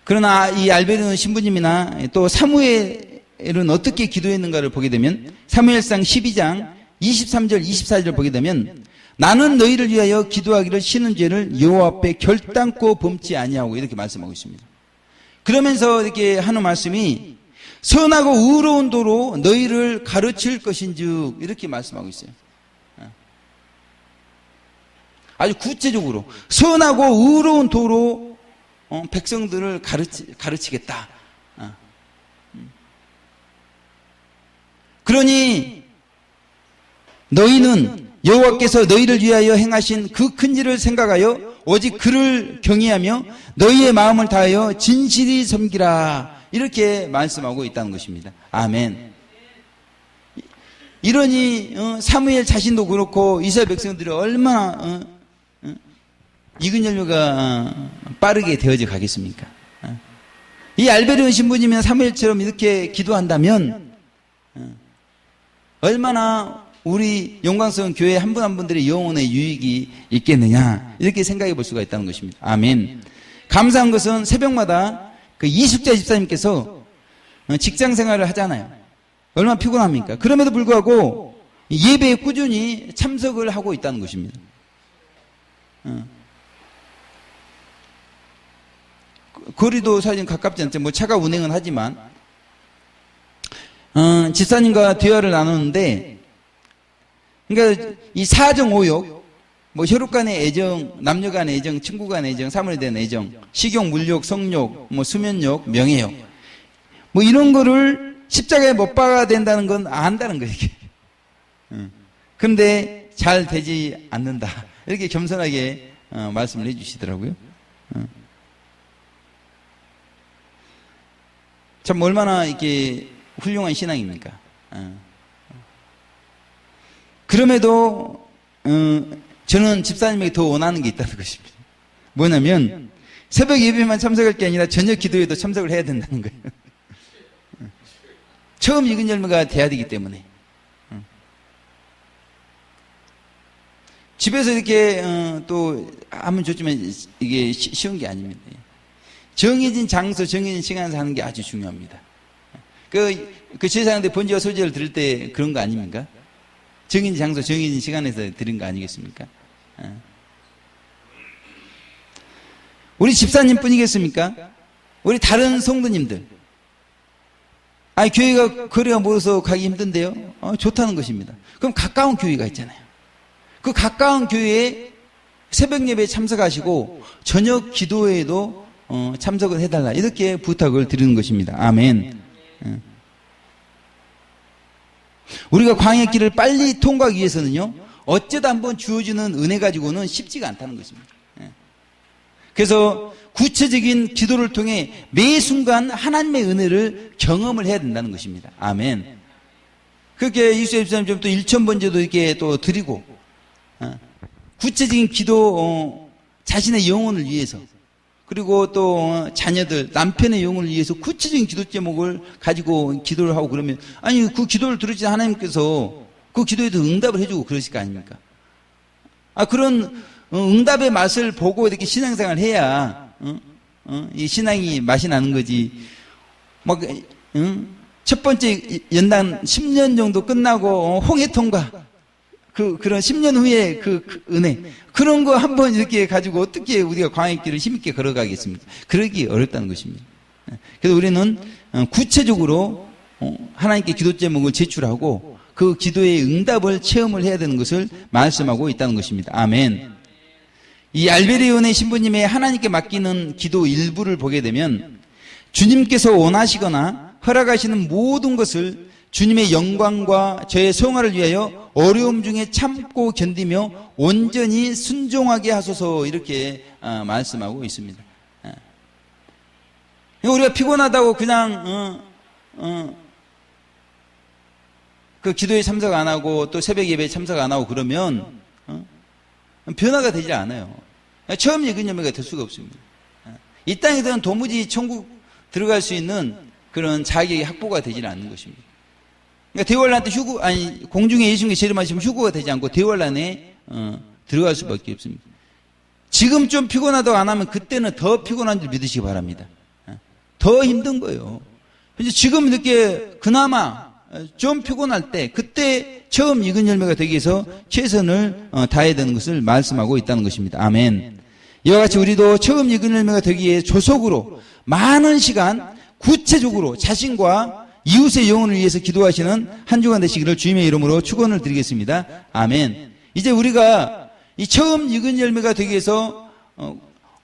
S1: 그러나 이 알베리온 신부님이나 또 사무엘은 어떻게 기도했는가를 보게 되면 사무엘상 12장 23절 24절을 보게 되면 나는 너희를 위하여 기도하기를 쉬는 죄를 여호와 앞에 결단코 범치 아니하고 이렇게 말씀하고 있습니다. 그러면서 이렇게 하는 말씀이 선하고 의로운 도로 너희를 가르칠 것인즉 이렇게 말씀하고 있어요. 아주 구체적으로 선하고 의로운 도로 백성들을 가르치겠다. 그러니 너희는 여호와께서 너희를 위하여 행하신 그 큰 일을 생각하여 오직 그를 경외하며 너희의 마음을 다하여 진실이 섬기라 이렇게 말씀하고 있다는 것입니다. 아멘. 이러니 사무엘 자신도 그렇고 이스라엘 백성들이 얼마나 익은 열매가 빠르게 되어져 가겠습니까? 이 알베리온 신부님이나 사무엘처럼 이렇게 기도한다면 얼마나 우리 영광스러운 교회 한 분 한 분들의 영혼의 유익이 있겠느냐 이렇게 생각해 볼 수가 있다는 것입니다. 아멘. 감사한 것은 새벽마다 그 이숙자 집사님께서 직장 생활을 하잖아요. 얼마나 피곤합니까? 그럼에도 불구하고 예배에 꾸준히 참석을 하고 있다는 것입니다. 거리도 사실 가깝지 않죠. 뭐 차가 운행은 하지만, 집사님과 대화를 나누는데, 그러니까 이 사정 오욕, 뭐 혈육 간의 애정, 남녀 간의 애정, 친구 간의 애정, 사물에 대한 애정, 식욕, 물욕, 성욕, 뭐 수면욕, 명예욕, 뭐 이런 거를 십자가에 못 박아야 된다는 건 안다는 거예요, 이게. 그런데 잘 되지 않는다. 이렇게 겸손하게 말씀을 해주시더라고요. 참 얼마나 이렇게 훌륭한 신앙입니까? 그럼에도 저는 집사님에게 더 원하는 게 있다는 것입니다. 뭐냐면 새벽 예배만 참석할 게 아니라 저녁 기도에도 참석을 해야 된다는 거예요. 처음 익은 열매가 돼야 되기 때문에. 집에서 이렇게 또 하면 좋지만 이게 쉬운 게 아닙니다. 정해진 장소, 정해진 시간에서 하는 게 아주 중요합니다. 그 제사장대 번지와 소제를 들을 때 그런 거 아닙니까? 정해진 장소, 정해진 시간에서 들은 거 아니겠습니까? 우리 집사님 뿐이겠습니까? 우리 다른 성도님들. 아니, 교회가 거리가 멀어서 가기 힘든데요? 좋다는 것입니다. 그럼 가까운 교회가 있잖아요. 그 가까운 교회에 새벽 예배에 참석하시고 저녁 기도회에도 참석을 해달라. 이렇게 부탁을 드리는 것입니다. 아멘. 우리가 광야길을 빨리 통과하기 위해서는요, 어쩌다 한번 주어지는 은혜 가지고는 쉽지가 않다는 것입니다. 그래서 구체적인 기도를 통해 매 순간 하나님의 은혜를 경험을 해야 된다는 것입니다. 아멘. 그렇게 이수의 집사님 좀 또 1,000번제도 이렇게 또 드리고, 구체적인 기도, 자신의 영혼을 위해서, 그리고 또 자녀들, 남편의 영혼을 위해서 구체적인 기도 제목을 가지고 기도를 하고 그러면, 아니, 그 기도를 들으신 하나님께서 그 기도에도 응답을 해주고 그러실 거 아닙니까? 그런 응답의 맛을 보고 이렇게 신앙생활을 해야, 이 신앙이 맛이 나는 거지. 막, 첫 번째 연단 10년 정도 끝나고 홍해 통과, 그런 10년 후에 그 은혜, 그런 거 한번 이렇게 가지고 어떻게 우리가 광야길을 힘있게 걸어가겠습니까? 그러기 어렵다는 것입니다. 그래서 우리는 구체적으로 하나님께 기도 제목을 제출하고 그 기도의 응답을 체험을 해야 되는 것을 말씀하고 있다는 것입니다. 아멘. 이 알베리온의 신부님의 하나님께 맡기는 기도 일부를 보게 되면 주님께서 원하시거나 허락하시는 모든 것을 주님의 영광과 저의 성화를 위하여 어려움 중에 참고 견디며 온전히 순종하게 하소서, 이렇게 말씀하고 있습니다. 우리가 피곤하다고 그냥 그 기도에 참석 안 하고 또 새벽 예배에 참석 안 하고 그러면 변화가 되지 않아요. 처음 익은 열매가 될 수가 없습니다. 이 땅에서는 도무지 천국 들어갈 수 있는 그런 자격이 확보가 되지는 않는 것입니다. 그러니까 대환란 때 공중에 예수님께 재림하시면 휴거가 되지 않고 대환란에 들어갈 수밖에 없습니다. 지금 좀 피곤하다고 안 하면 그때는 더 피곤한 줄 믿으시기 바랍니다. 더 힘든 거예요. 지금 이렇게 그나마 좀 피곤할 때 그때 처음 익은 열매가 되기 위해서 최선을 다해야 되는 것을 말씀하고 있다는 것입니다. 아멘. 이와 같이 우리도 처음 익은 열매가 되기 위해 조속으로 많은 시간 구체적으로 자신과 이웃의 영혼을 위해서 기도하시는 한 주간 되시기를 주님의 이름으로 축원을 드리겠습니다. 아멘. 이제 우리가 이 처음 익은 열매가 되기 위해서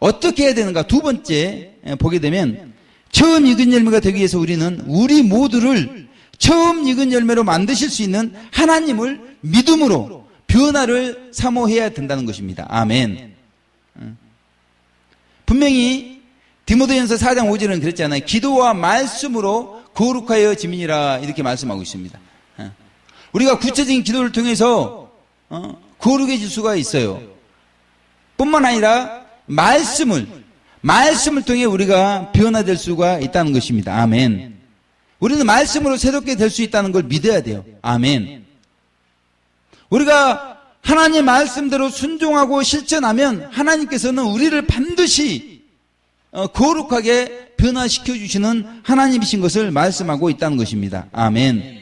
S1: 어떻게 해야 되는가? 두 번째 보게 되면 처음 익은 열매가 되기 위해서 우리는 우리 모두를 처음 익은 열매로 만드실 수 있는 하나님을 믿음으로 변화를 사모해야 된다는 것입니다. 아멘. 분명히 디모데전서 4장 5절은 그랬잖아요. 기도와 말씀으로 거룩하여 지민이라, 이렇게 말씀하고 있습니다. 우리가 구체적인 기도를 통해서 거룩해질 수가 있어요. 뿐만 아니라 말씀을 통해 우리가 변화될 수가 있다는 것입니다. 아멘. 우리는 말씀으로 새롭게 될 수 있다는 걸 믿어야 돼요. 아멘. 우리가 하나님의 말씀대로 순종하고 실천하면 하나님께서는 우리를 반드시 거룩하게 변화시켜 주시는 하나님이신 것을 말씀하고 있다는 것입니다. 아멘.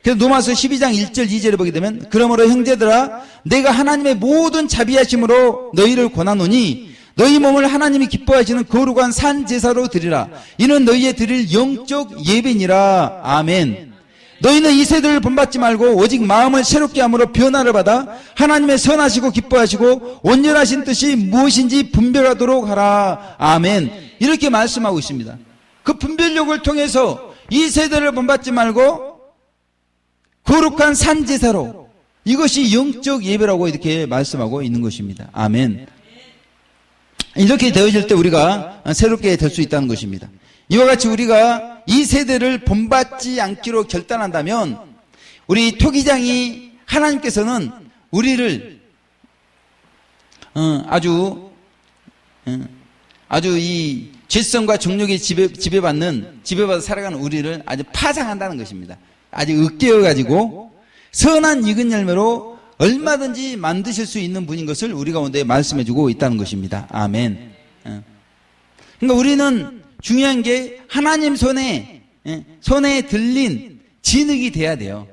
S1: 그래서 로마서 12장 1절 2절을 보게 되면, 그러므로 형제들아 내가 하나님의 모든 자비하심으로 너희를 권하노니 너희 몸을 하나님이 기뻐하시는 거룩한 산 제사로 드리라. 이는 너희의 드릴 영적 예배니라. 아멘. 너희는 이 세대를 본받지 말고 오직 마음을 새롭게 함으로 변화를 받아 하나님의 선하시고 기뻐하시고 온전하신 뜻이 무엇인지 분별하도록 하라. 아멘. 이렇게 말씀하고 있습니다. 그 분별력을 통해서 이 세대를 본받지 말고 거룩한 산 제사로, 이것이 영적 예배라고 이렇게 말씀하고 있는 것입니다. 아멘. 이렇게 되어질 때 우리가 새롭게 될 수 있다는 것입니다. 이와 같이 우리가 이 세대를 본받지 않기로 결단한다면 우리 토기장이 하나님께서는 우리를 아주 이 죄성과 정욕에 지배받아 살아가는 우리를 아주 파상한다는 것입니다. 아주 으깨어가지고 선한 익은 열매로 얼마든지 만드실 수 있는 분인 것을 우리 가운데 말씀해주고 있다는 것입니다. 아멘. 그러니까 우리는 중요한 게 하나님 손에 들린 진흙이 돼야 돼요.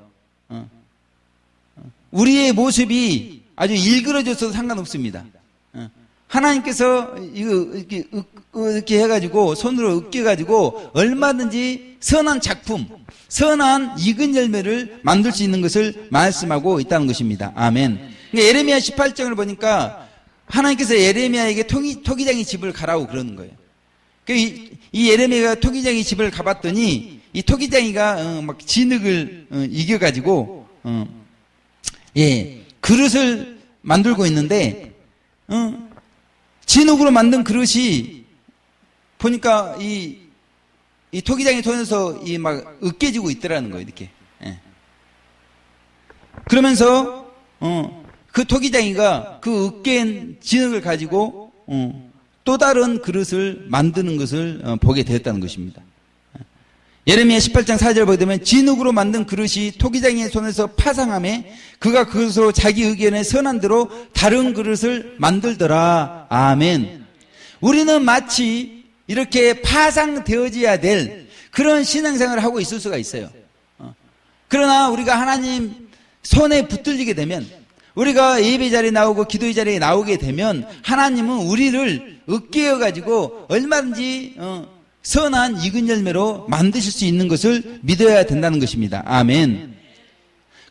S1: 우리의 모습이 아주 일그러져서도 상관없습니다. 하나님께서 이렇게 해가지고 손으로 으깨가지고 얼마든지 선한 작품, 선한 익은 열매를 만들 수 있는 것을 말씀하고 있다는 것입니다. 아멘. 그러니까 예레미야 18장을 보니까 하나님께서 예레미야에게 토기장이 집을 가라고 그러는 거예요. 이 예레미야가 토기장이 집을 가봤더니 이 토기장이가 막 진흙을 이겨가지고 그릇을 만들고 있는데 진흙으로 만든 그릇이 보니까 이 토기장이 손에서 막 으깨지고 있더라는 거예요, 이렇게. 그러면서 그 토기장이가 그 으깬 진흙을 가지고 또 다른 그릇을 만드는 것을 보게 되었다는 것입니다. 예레미야 18장 4절 보게 되면 진흙으로 만든 그릇이 토기장이의 손에서 파상함에 그가 그것으로 자기 의견에 선한 대로 다른 그릇을 만들더라. 아멘. 우리는 마치 이렇게 파상되어져야 될 그런 신앙생활을 하고 있을 수가 있어요. 그러나 우리가 하나님 손에 붙들리게 되면, 우리가 예배 자리에 나오고 기도의 자리에 나오게 되면 하나님은 우리를 으깨어가지고 얼마든지 선한 익은 열매로 만드실 수 있는 것을 믿어야 된다는 것입니다. 아멘.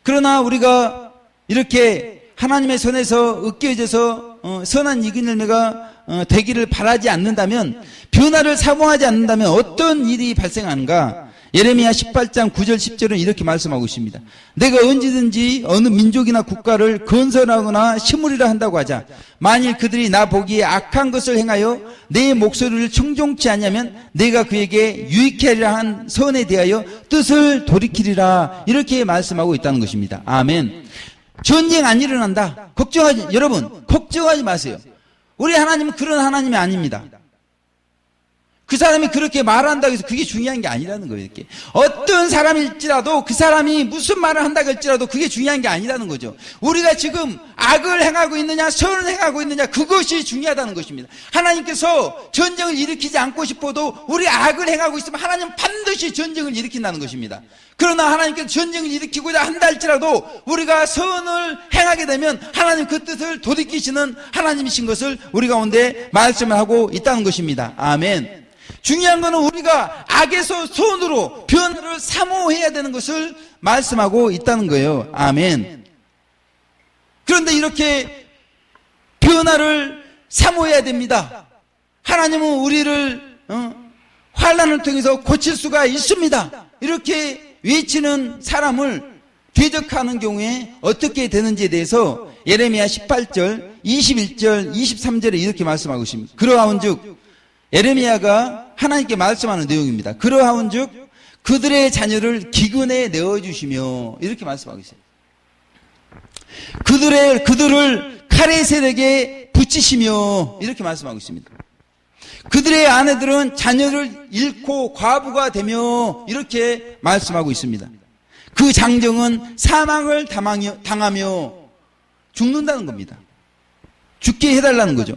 S1: 그러나 우리가 이렇게 하나님의 손에서 으깨어져서 선한 익은 열매가 되기를 바라지 않는다면, 변화를 사모하지 않는다면 어떤 일이 발생하는가? 예레미야 18장 9절 10절은 이렇게 말씀하고 있습니다. 내가 언제든지 어느 민족이나 국가를 건설하거나 심으리라 한다고 하자. 만일 그들이 나 보기에 악한 것을 행하여 내 목소리를 청종치 않으면 내가 그에게 유익케 하리라 한 선에 대하여 뜻을 돌이키리라. 이렇게 말씀하고 있다는 것입니다. 아멘. 전쟁 안 일어난다. 여러분 걱정하지 마세요. 우리 하나님은 그런 하나님이 아닙니다. 그 사람이 그렇게 말한다고 해서 그게 중요한 게 아니라는 거예요. 이렇게 어떤 사람일지라도 그 사람이 무슨 말을 한다고 할지라도 그게 중요한 게 아니라는 거죠. 우리가 지금 악을 행하고 있느냐 선을 행하고 있느냐, 그것이 중요하다는 것입니다. 하나님께서 전쟁을 일으키지 않고 싶어도 우리 악을 행하고 있으면 하나님은 반드시 전쟁을 일으킨다는 것입니다. 그러나 하나님께서 전쟁을 일으키고자 한다 할지라도 우리가 선을 행하게 되면 하나님 그 뜻을 돌이키시는 하나님이신 것을 우리 가운데 말씀을 하고 있다는 것입니다. 아멘. 중요한 것은 우리가 악에서 선으로 변화를 사모해야 되는 것을 말씀하고 있다는 거예요. 아멘. 그런데 이렇게 변화를 사모해야 됩니다. 하나님은 우리를 환난을 통해서 고칠 수가 있습니다. 이렇게 외치는 사람을 대적하는 경우에 어떻게 되는지에 대해서 예레미야 18절, 21절, 23절에 이렇게 말씀하고 있습니다. 그러하온즉, 예레미야가 하나님께 말씀하는 내용입니다. 그러하온즉 그들의 자녀를 기근에 내어주시며, 이렇게 말씀하고 있어요. 그들을 칼의 세력에 붙이시며, 이렇게 말씀하고 있습니다. 그들의 아내들은 자녀를 잃고 과부가 되며, 이렇게 말씀하고 있습니다. 그 장정은 사망을 당하며 죽는다는 겁니다. 죽게 해달라는 거죠.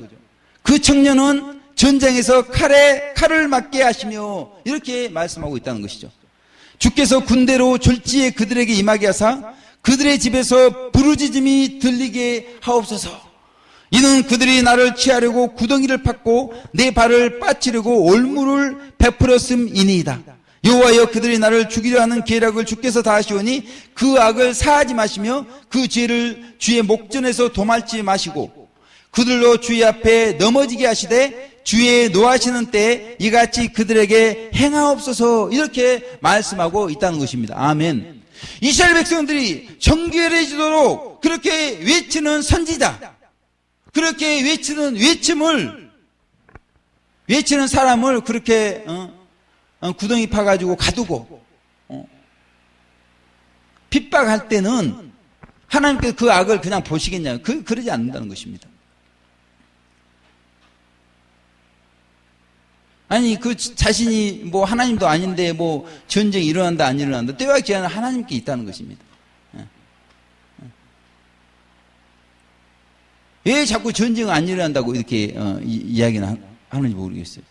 S1: 그 청년은 전쟁에서 칼을 맞게 하시며, 이렇게 말씀하고 있다는 것이죠. 주께서 군대로 졸지에 그들에게 임하게 하사 그들의 집에서 부르짖음이 들리게 하옵소서. 이는 그들이 나를 취하려고 구덩이를 팠고 내 발을 빠치려고 올무를 베풀었음이니이다. 여호와여, 그들이 나를 죽이려 하는 계략을 주께서 다 하시오니 그 악을 사하지 마시며 그 죄를 주의 목전에서 도말지 마시고 그들로 주의 앞에 넘어지게 하시되 주의 노하시는 때에 이같이 그들에게 행하옵소서. 이렇게 말씀하고 있다는 것입니다. 아멘. 이스라엘 백성들이 정결해지도록 그렇게 외치는 선지자, 그렇게 외치는 사람을 그렇게 구덩이 파가지고 가두고 핍박할 때는 하나님께서 그 악을 그냥 보시겠냐고, 그러지 않는다는 것입니다. 아니, 그 자신이 뭐 하나님도 아닌데 뭐 전쟁이 일어난다 안 일어난다, 때와 기한은 하나님께 있다는 것입니다. 왜 자꾸 전쟁 안 일어난다고 이렇게 이야기는 하는지 모르겠어요.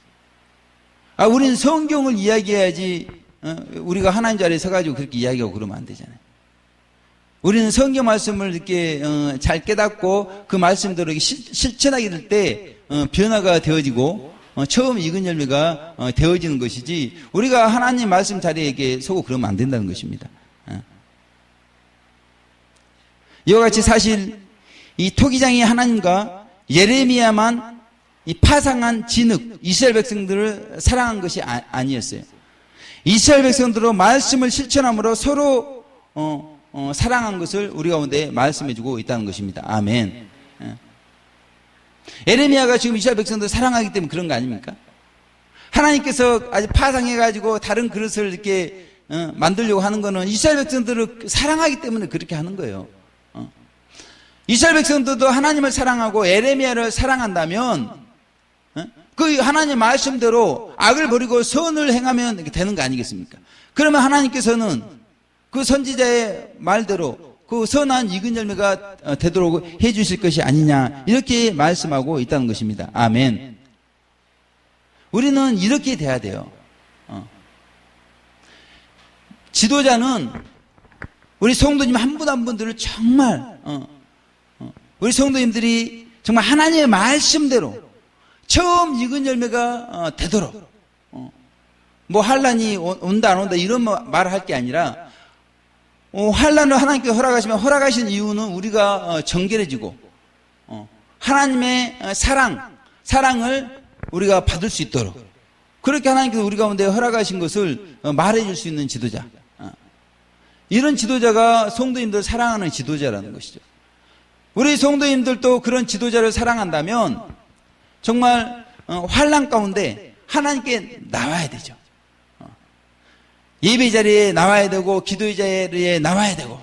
S1: 우리는 성경을 이야기해야지 우리가 하나님 자리에 서가지고 그렇게 이야기하고 그러면 안 되잖아요. 우리는 성경 말씀을 이렇게 잘 깨닫고 그 말씀대로 실천하게 될 때 변화가 되어지고 처음 익은 열매가 되어지는 것이지, 우리가 하나님 말씀 자리에 이렇게 서고 그러면 안 된다는 것입니다. 이와 같이 사실 이 토기장이 하나님과 예레미야만 이 파상한 진흙, 이스라엘 백성들을 사랑한 것이 아니었어요. 이스라엘 백성들로 말씀을 실천함으로 서로 사랑한 것을 우리 가운데 말씀해주고 있다는 것입니다. 아멘. 예레미야가 지금 이스라엘 백성들을 사랑하기 때문에 그런 거 아닙니까? 하나님께서 아주 파상해가지고 다른 그릇을 이렇게 만들려고 하는 거는 이스라엘 백성들을 사랑하기 때문에 그렇게 하는 거예요. 이스라엘 백성들도 하나님을 사랑하고 예레미야를 사랑한다면 그 하나님 말씀대로 악을 버리고 선을 행하면 되는 거 아니겠습니까? 그러면 하나님께서는 그 선지자의 말대로 그 선한 익은 열매가 되도록 해 주실 것이 아니냐, 이렇게 말씀하고 있다는 것입니다. 아멘. 우리는 이렇게 돼야 돼요. 지도자는 우리 성도님 한 분 한 분들을 정말 우리 성도님들이 정말 하나님의 말씀대로 처음 익은 열매가 되도록, 뭐 환란이 온다 안 온다 이런 말을 할 게 아니라, 환란을 하나님께서 허락하시면 허락하신 이유는 우리가 정결해지고 하나님의 사랑을 우리가 받을 수 있도록, 그렇게 하나님께서 우리 가운데 허락하신 것을 말해줄 수 있는 지도자, 이런 지도자가 성도님들 사랑하는 지도자라는 것이죠. 우리 성도님들도 그런 지도자를 사랑한다면 정말 환난 가운데 하나님께 나와야 되죠. 예배 자리에 나와야 되고 기도의 자리에 나와야 되고,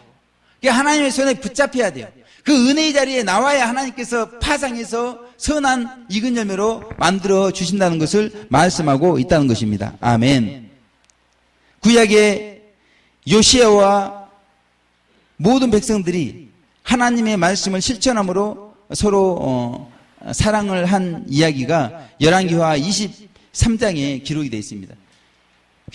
S1: 하나님의 손에 붙잡혀야 돼요. 그 은혜의 자리에 나와야 하나님께서 파상해서 선한 익은 열매로 만들어 주신다는 것을 말씀하고 있다는 것입니다. 아멘. 구약의 요시야와 모든 백성들이 하나님의 말씀을 실천함으로 서로 사랑을 한 이야기가 열왕기하 23장에 기록이 되어 있습니다.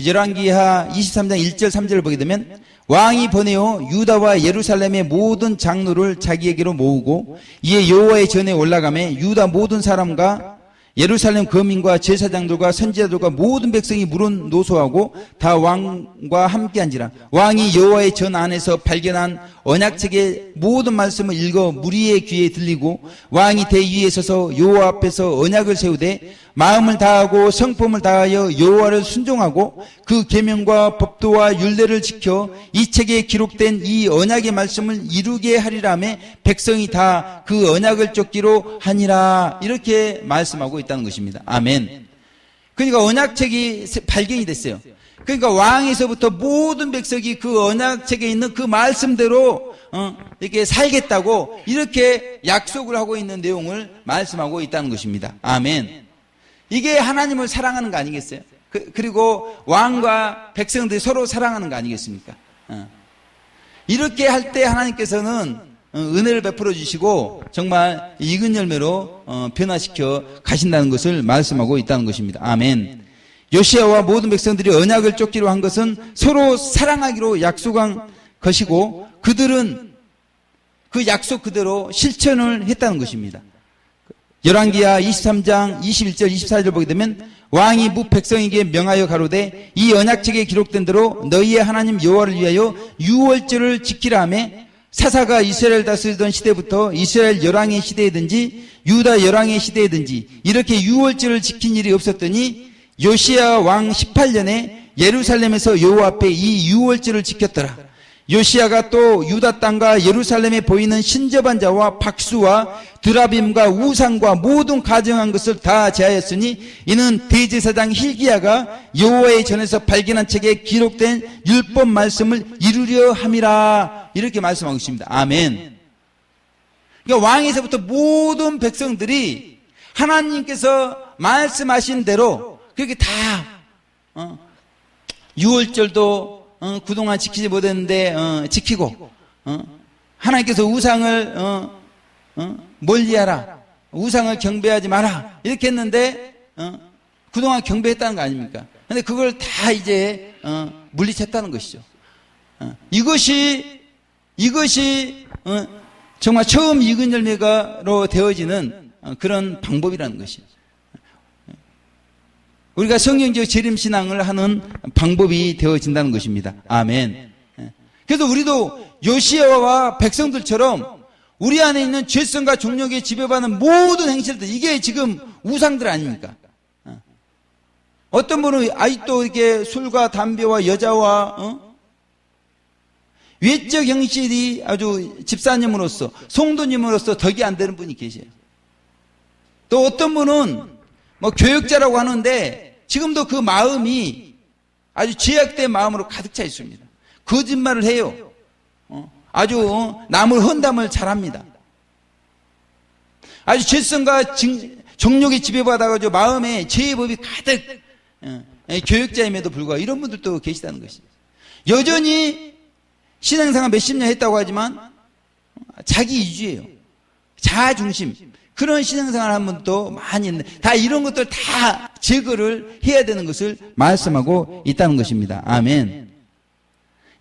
S1: 열왕기하 23장 1절 3절을 보게 되면, 왕이 보내어 유다와 예루살렘의 모든 장로를 자기에게로 모으고 이에 여호와의 전에 올라가매 유다 모든 사람과 예루살렘 거민과 제사장들과 선지자들과 모든 백성이 물은 노소하고 다 왕과 함께한지라. 왕이 여호와의 전 안에서 발견한 언약책의 모든 말씀을 읽어 무리의 귀에 들리고 왕이 대위에 서서 여호와 앞에서 언약을 세우되 마음을 다하고 성품을 다하여 여호와를 순종하고 그 계명과 법도와 율례를 지켜 이 책에 기록된 이 언약의 말씀을 이루게 하리라며 백성이 다 그 언약을 쫓기로 하니라. 이렇게 말씀하고 있다는 것입니다. 아멘. 그러니까 언약책이 발견이 됐어요. 그러니까 왕에서부터 모든 백성이 그 언약책에 있는 그 말씀대로 이렇게 살겠다고 이렇게 약속을 하고 있는 내용을 말씀하고 있다는 것입니다. 아멘. 이게 하나님을 사랑하는 거 아니겠어요? 그리고 왕과 백성들이 서로 사랑하는 거 아니겠습니까? 이렇게 할 때 하나님께서는 은혜를 베풀어 주시고 정말 익은 열매로 변화시켜 가신다는 것을 말씀하고 있다는 것입니다. 아멘. 요시야와 모든 백성들이 언약을 쫓기로 한 것은 서로 사랑하기로 약속한 것이고 그들은 그 약속 그대로 실천을 했다는 것입니다. 열왕기하 23장 21절 24절 보게 되면 왕이 무 백성에게 명하여 가로되 이 언약책에 기록된 대로 너희의 하나님 여호와를 위하여 유월절을 지키라 하며 사사가 이스라엘 다스리던 시대부터 이스라엘 열왕의 시대이든지 유다 열왕의 시대이든지 이렇게 유월절을 지킨 일이 없었더니 요시야 왕 18년에 예루살렘에서 여호와 앞에 이 유월절을 지켰더라. 요시야가 또 유다 땅과 예루살렘에 보이는 신접한 자와 박수와 드라빔과 우상과 모든 가증한 것을 다 제하였으니 이는 대제사장 힐기야가 여호와의 전에서 발견한 책에 기록된 율법 말씀을 이루려 함이라. 이렇게 말씀하고 있습니다. 아멘. 그러니까 왕에서부터 모든 백성들이 하나님께서 말씀하신 대로 그렇게 다 유월절도 그동안 지키지 못했는데 지키고 하나님께서 우상을 멀리하라, 우상을 경배하지 마라 이렇게 했는데 그동안 경배했다는 거 아닙니까? 근데 그걸 다 이제 물리쳤다는 것이죠. 이것이 정말 처음 익은 열매가로 되어지는 그런 방법이라는 것이죠. 우리가 성경적 재림신앙을 하는 방법이 되어진다는 것입니다. 아멘. 그래서 우리도 요시야와 백성들처럼 우리 안에 있는 죄성과 종력에 지배받는 모든 행실들, 이게 지금 우상들 아닙니까? 어떤 분은 아직도 이렇게 술과 담배와 여자와 외적 형실이 아주 집사님으로서 성도님으로서 덕이 안 되는 분이 계세요. 또 어떤 분은 뭐 교역자라고 하는데 지금도 그 마음이 아주 죄악된 마음으로 가득 차 있습니다. 거짓말을 해요. 아주 남을 헌담을 잘합니다. 아주 죄성과 정욕에 지배받아가지고 마음에 죄의 법이 가득 교역자임에도 불구하고 이런 분들도 계시다는 것입니다. 여전히 신앙생활 몇십 년 했다고 하지만 자기 위주예요. 자아중심. 그런 신앙생활 한 분도 많이 있는데 다 이런 것들 다 제거를 해야 되는 것을 말씀하고 있다는 것입니다. 아멘.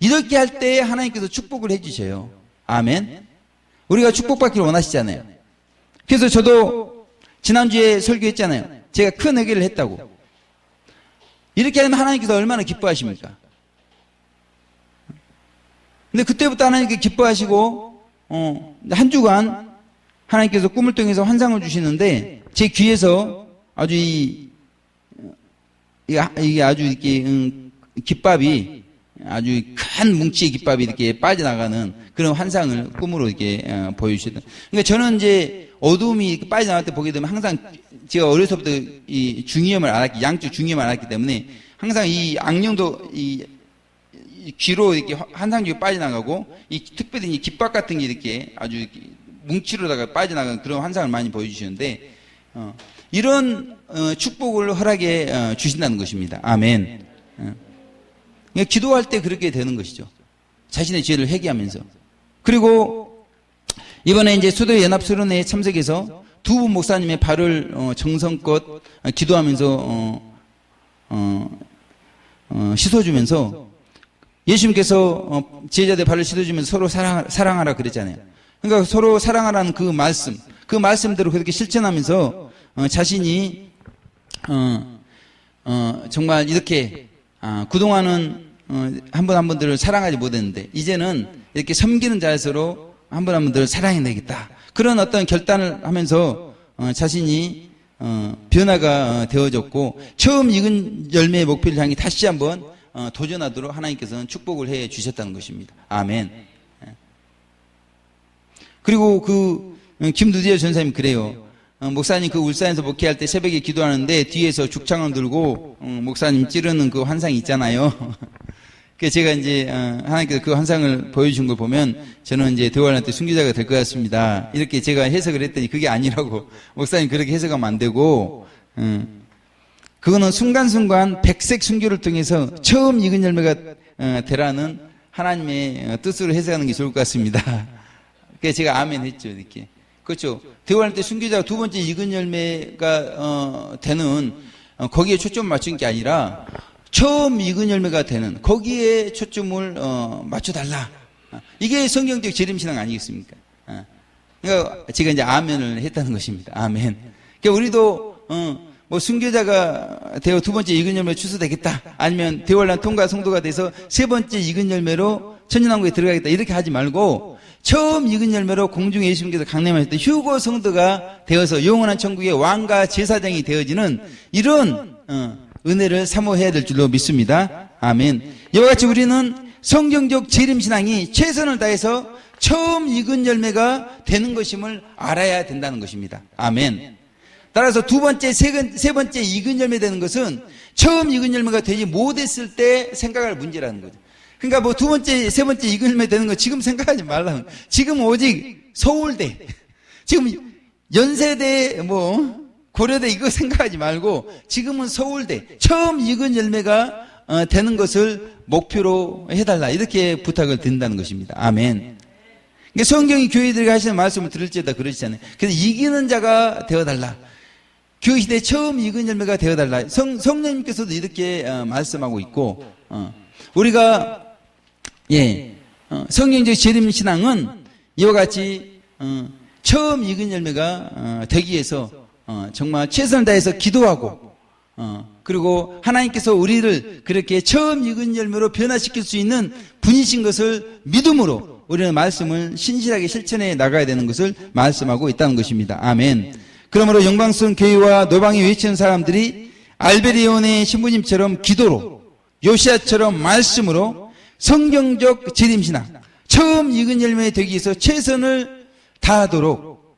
S1: 이렇게 할 때 하나님께서 축복을 해주셔요. 아멘. 우리가 축복받기를 원하시잖아요. 그래서 저도 지난주에 설교했잖아요. 제가 큰 회개를 했다고. 이렇게 하면 하나님께서 얼마나 기뻐하십니까? 근데 그때부터 하나님께 기뻐하시고 한 주간 하나님께서 꿈을 통해서 환상을 주시는데 제 귀에서 아주 이게 아주 이렇게 깃밥이 아주 큰 뭉치의 깃밥이 이렇게 빠져나가는 그런 환상을 꿈으로 이렇게 보여주시던. 그러니까 저는 이제 어둠이 이렇게 빠져나갈 때 보게 되면 항상 제가 어려서부터 이 중이염을 알았기, 양쪽 중이염을 알았기 때문에 항상 이 악령도 이 귀로 이렇게 환상적으로 빠져나가고 이 특별히 이 깃밥 같은 게 이렇게 아주 이렇게 뭉치로다가 빠져나가는 그런 환상을 많이 보여주시는데 이런 축복을 허락해 주신다는 것입니다. 아멘. 그러니까 기도할 때 그렇게 되는 것이죠. 자신의 죄를 회개하면서. 그리고 이번에 이제 수도 연합수련회에 참석해서 두 분 목사님의 발을 정성껏 기도하면서 씻어주면서 예수님께서 제자들 발을 씻어주면서 서로 사랑하라 그랬잖아요. 그러니까 서로 사랑하라는 그 말씀대로 그렇게 실천하면서 자신이 정말 이렇게 그동안은 한 분 한 분들을 사랑하지 못했는데 이제는 이렇게 섬기는 자세로 한 분 한 분들을 사랑해내겠다. 그런 어떤 결단을 하면서 자신이 변화가 되어졌고 처음 익은 열매의 목표를 향해 다시 한번 도전하도록 하나님께서는 축복을 해 주셨다는 것입니다. 아멘. 그리고 김두디엘 전사님 그래요. 목사님 그 울산에서 목회할 때 새벽에 기도하는데 뒤에서 죽창을 들고 목사님 찌르는 그 환상이 있잖아요. 그래서 제가 이제 하나님께서 그 환상을 보여준 걸 보면 저는 이제 대화한테 순교자가 될 것 같습니다. 이렇게 제가 해석을 했더니 그게 아니라고 목사님 그렇게 해석하면 안 되고 그거는 순간순간 백색 순교를 통해서 처음 익은 열매가 되라는 하나님의 뜻으로 해석하는 게 좋을 것 같습니다. 그래서 제가 아멘 했죠. 이렇게. 그렇죠. 대화할 때 순교자가 두 번째 익은 열매가 되는 거기에 초점을 맞춘 게 아니라 처음 익은 열매가 되는 거기에 초점을 맞춰달라. 이게 성경적 재림신앙 아니겠습니까? 그러니까 제가 이제 아멘을 했다는 것입니다. 아멘. 그러니까 우리도 뭐 순교자가 되어 두 번째 익은 열매 추수되겠다. 아니면 대환란 통과 성도가 돼서 세 번째 익은 열매로 천년왕국에 들어가겠다. 이렇게 하지 말고 처음 익은 열매로 공중에 예수님께서 강림하실 때 휴거 성도가 되어서 영원한 천국의 왕과 제사장이 되어지는 이런 은혜를 사모해야 될 줄로 믿습니다. 아멘. 이와 같이 우리는 성경적 재림신앙이 최선을 다해서 처음 익은 열매가 되는 것임을 알아야 된다는 것입니다. 아멘. 따라서 두 번째, 세 번째 익은 열매 되는 것은 처음 익은 열매가 되지 못했을 때 생각할 문제라는 거죠. 그러니까 뭐 두 번째, 세 번째 익은 열매 되는 거 지금 생각하지 말라는 거예요. 지금 오직 서울대, 지금 연세대, 뭐 고려대 이거 생각하지 말고 지금은 서울대, 처음 익은 열매가 되는 것을 목표로 해달라. 이렇게 부탁을 드린다는 것입니다. 아멘. 그러니까 성경이 교회들에게 하시는 말씀을 들을지어다 그러시잖아요. 그래서 이기는 자가 되어달라. 교회 시대에 처음 익은 열매가 되어달라. 성령님께서도 이렇게 말씀하고 있고, 우리가 성경적 재림신앙은 이와 같이 처음 익은 열매가 되기 위해서 정말 최선을 다해서 기도하고, 그리고 하나님께서 우리를 그렇게 처음 익은 열매로 변화시킬 수 있는 분이신 것을 믿음으로 우리는 말씀을 신실하게 실천해 나가야 되는 것을 말씀하고 있다는 것입니다. 아멘. 그러므로 영광스러운 교회와 노방에 외치는 사람들이 알베리온의 신부님처럼 기도로, 요시아처럼 말씀으로 성경적 재림신앙, 처음 익은 열매 되기 위해서 최선을 다하도록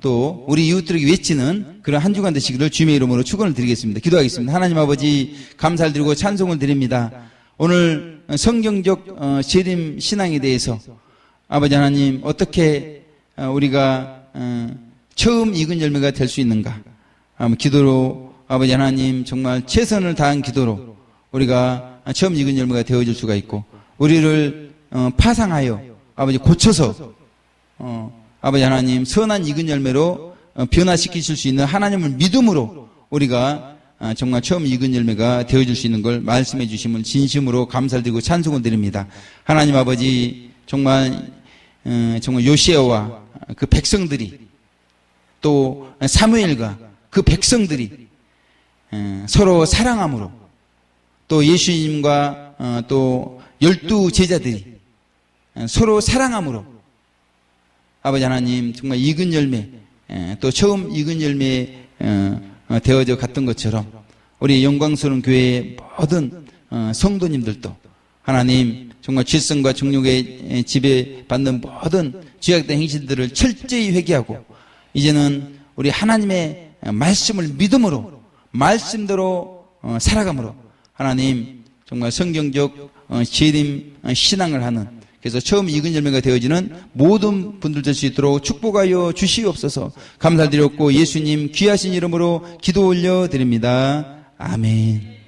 S1: 또 우리 이웃들에게 외치는 그런 한 주간 되시기를 주님의 이름으로 축원을 드리겠습니다. 기도하겠습니다. 하나님 아버지 감사를 드리고 찬송을 드립니다. 오늘 성경적 재림 신앙에 대해서 아버지 하나님 어떻게 우리가 처음 익은 열매가 될 수 있는가, 기도로 아버지 하나님 정말 최선을 다한 기도로 우리가 처음 익은 열매가 되어질 수가 있고, 우리를 파상하여 아버지 고쳐서 아버지 하나님 선한 익은 열매로 변화시키실 수 있는 하나님을 믿음으로 우리가 정말 처음 익은 열매가 되어줄 수 있는 걸 말씀해 주심을 진심으로 감사를 드리고 찬송을 드립니다. 하나님 아버지 정말 요시아와 그 백성들이 또 사무엘과 그 백성들이 서로 사랑함으로 또 예수님과 또 12 제자들이 서로 사랑함으로 아버지 하나님 정말 익은 열매 또 처음 익은 열매 되어져 갔던 것처럼 우리 영광스러운 교회의 모든 성도님들도 하나님 정말 질성과 정욕에 지배받는 모든 죄악된 행실들을 철저히 회개하고 이제는 우리 하나님의 말씀을 믿음으로 말씀대로 살아감으로 하나님 정말 성경적 재림 신앙을 하는, 그래서 처음 익은 열매가 되어지는 모든 분들 될 수 있도록 축복하여 주시옵소서. 감사드렸고 예수님 귀하신 이름으로 기도 올려드립니다. 아멘.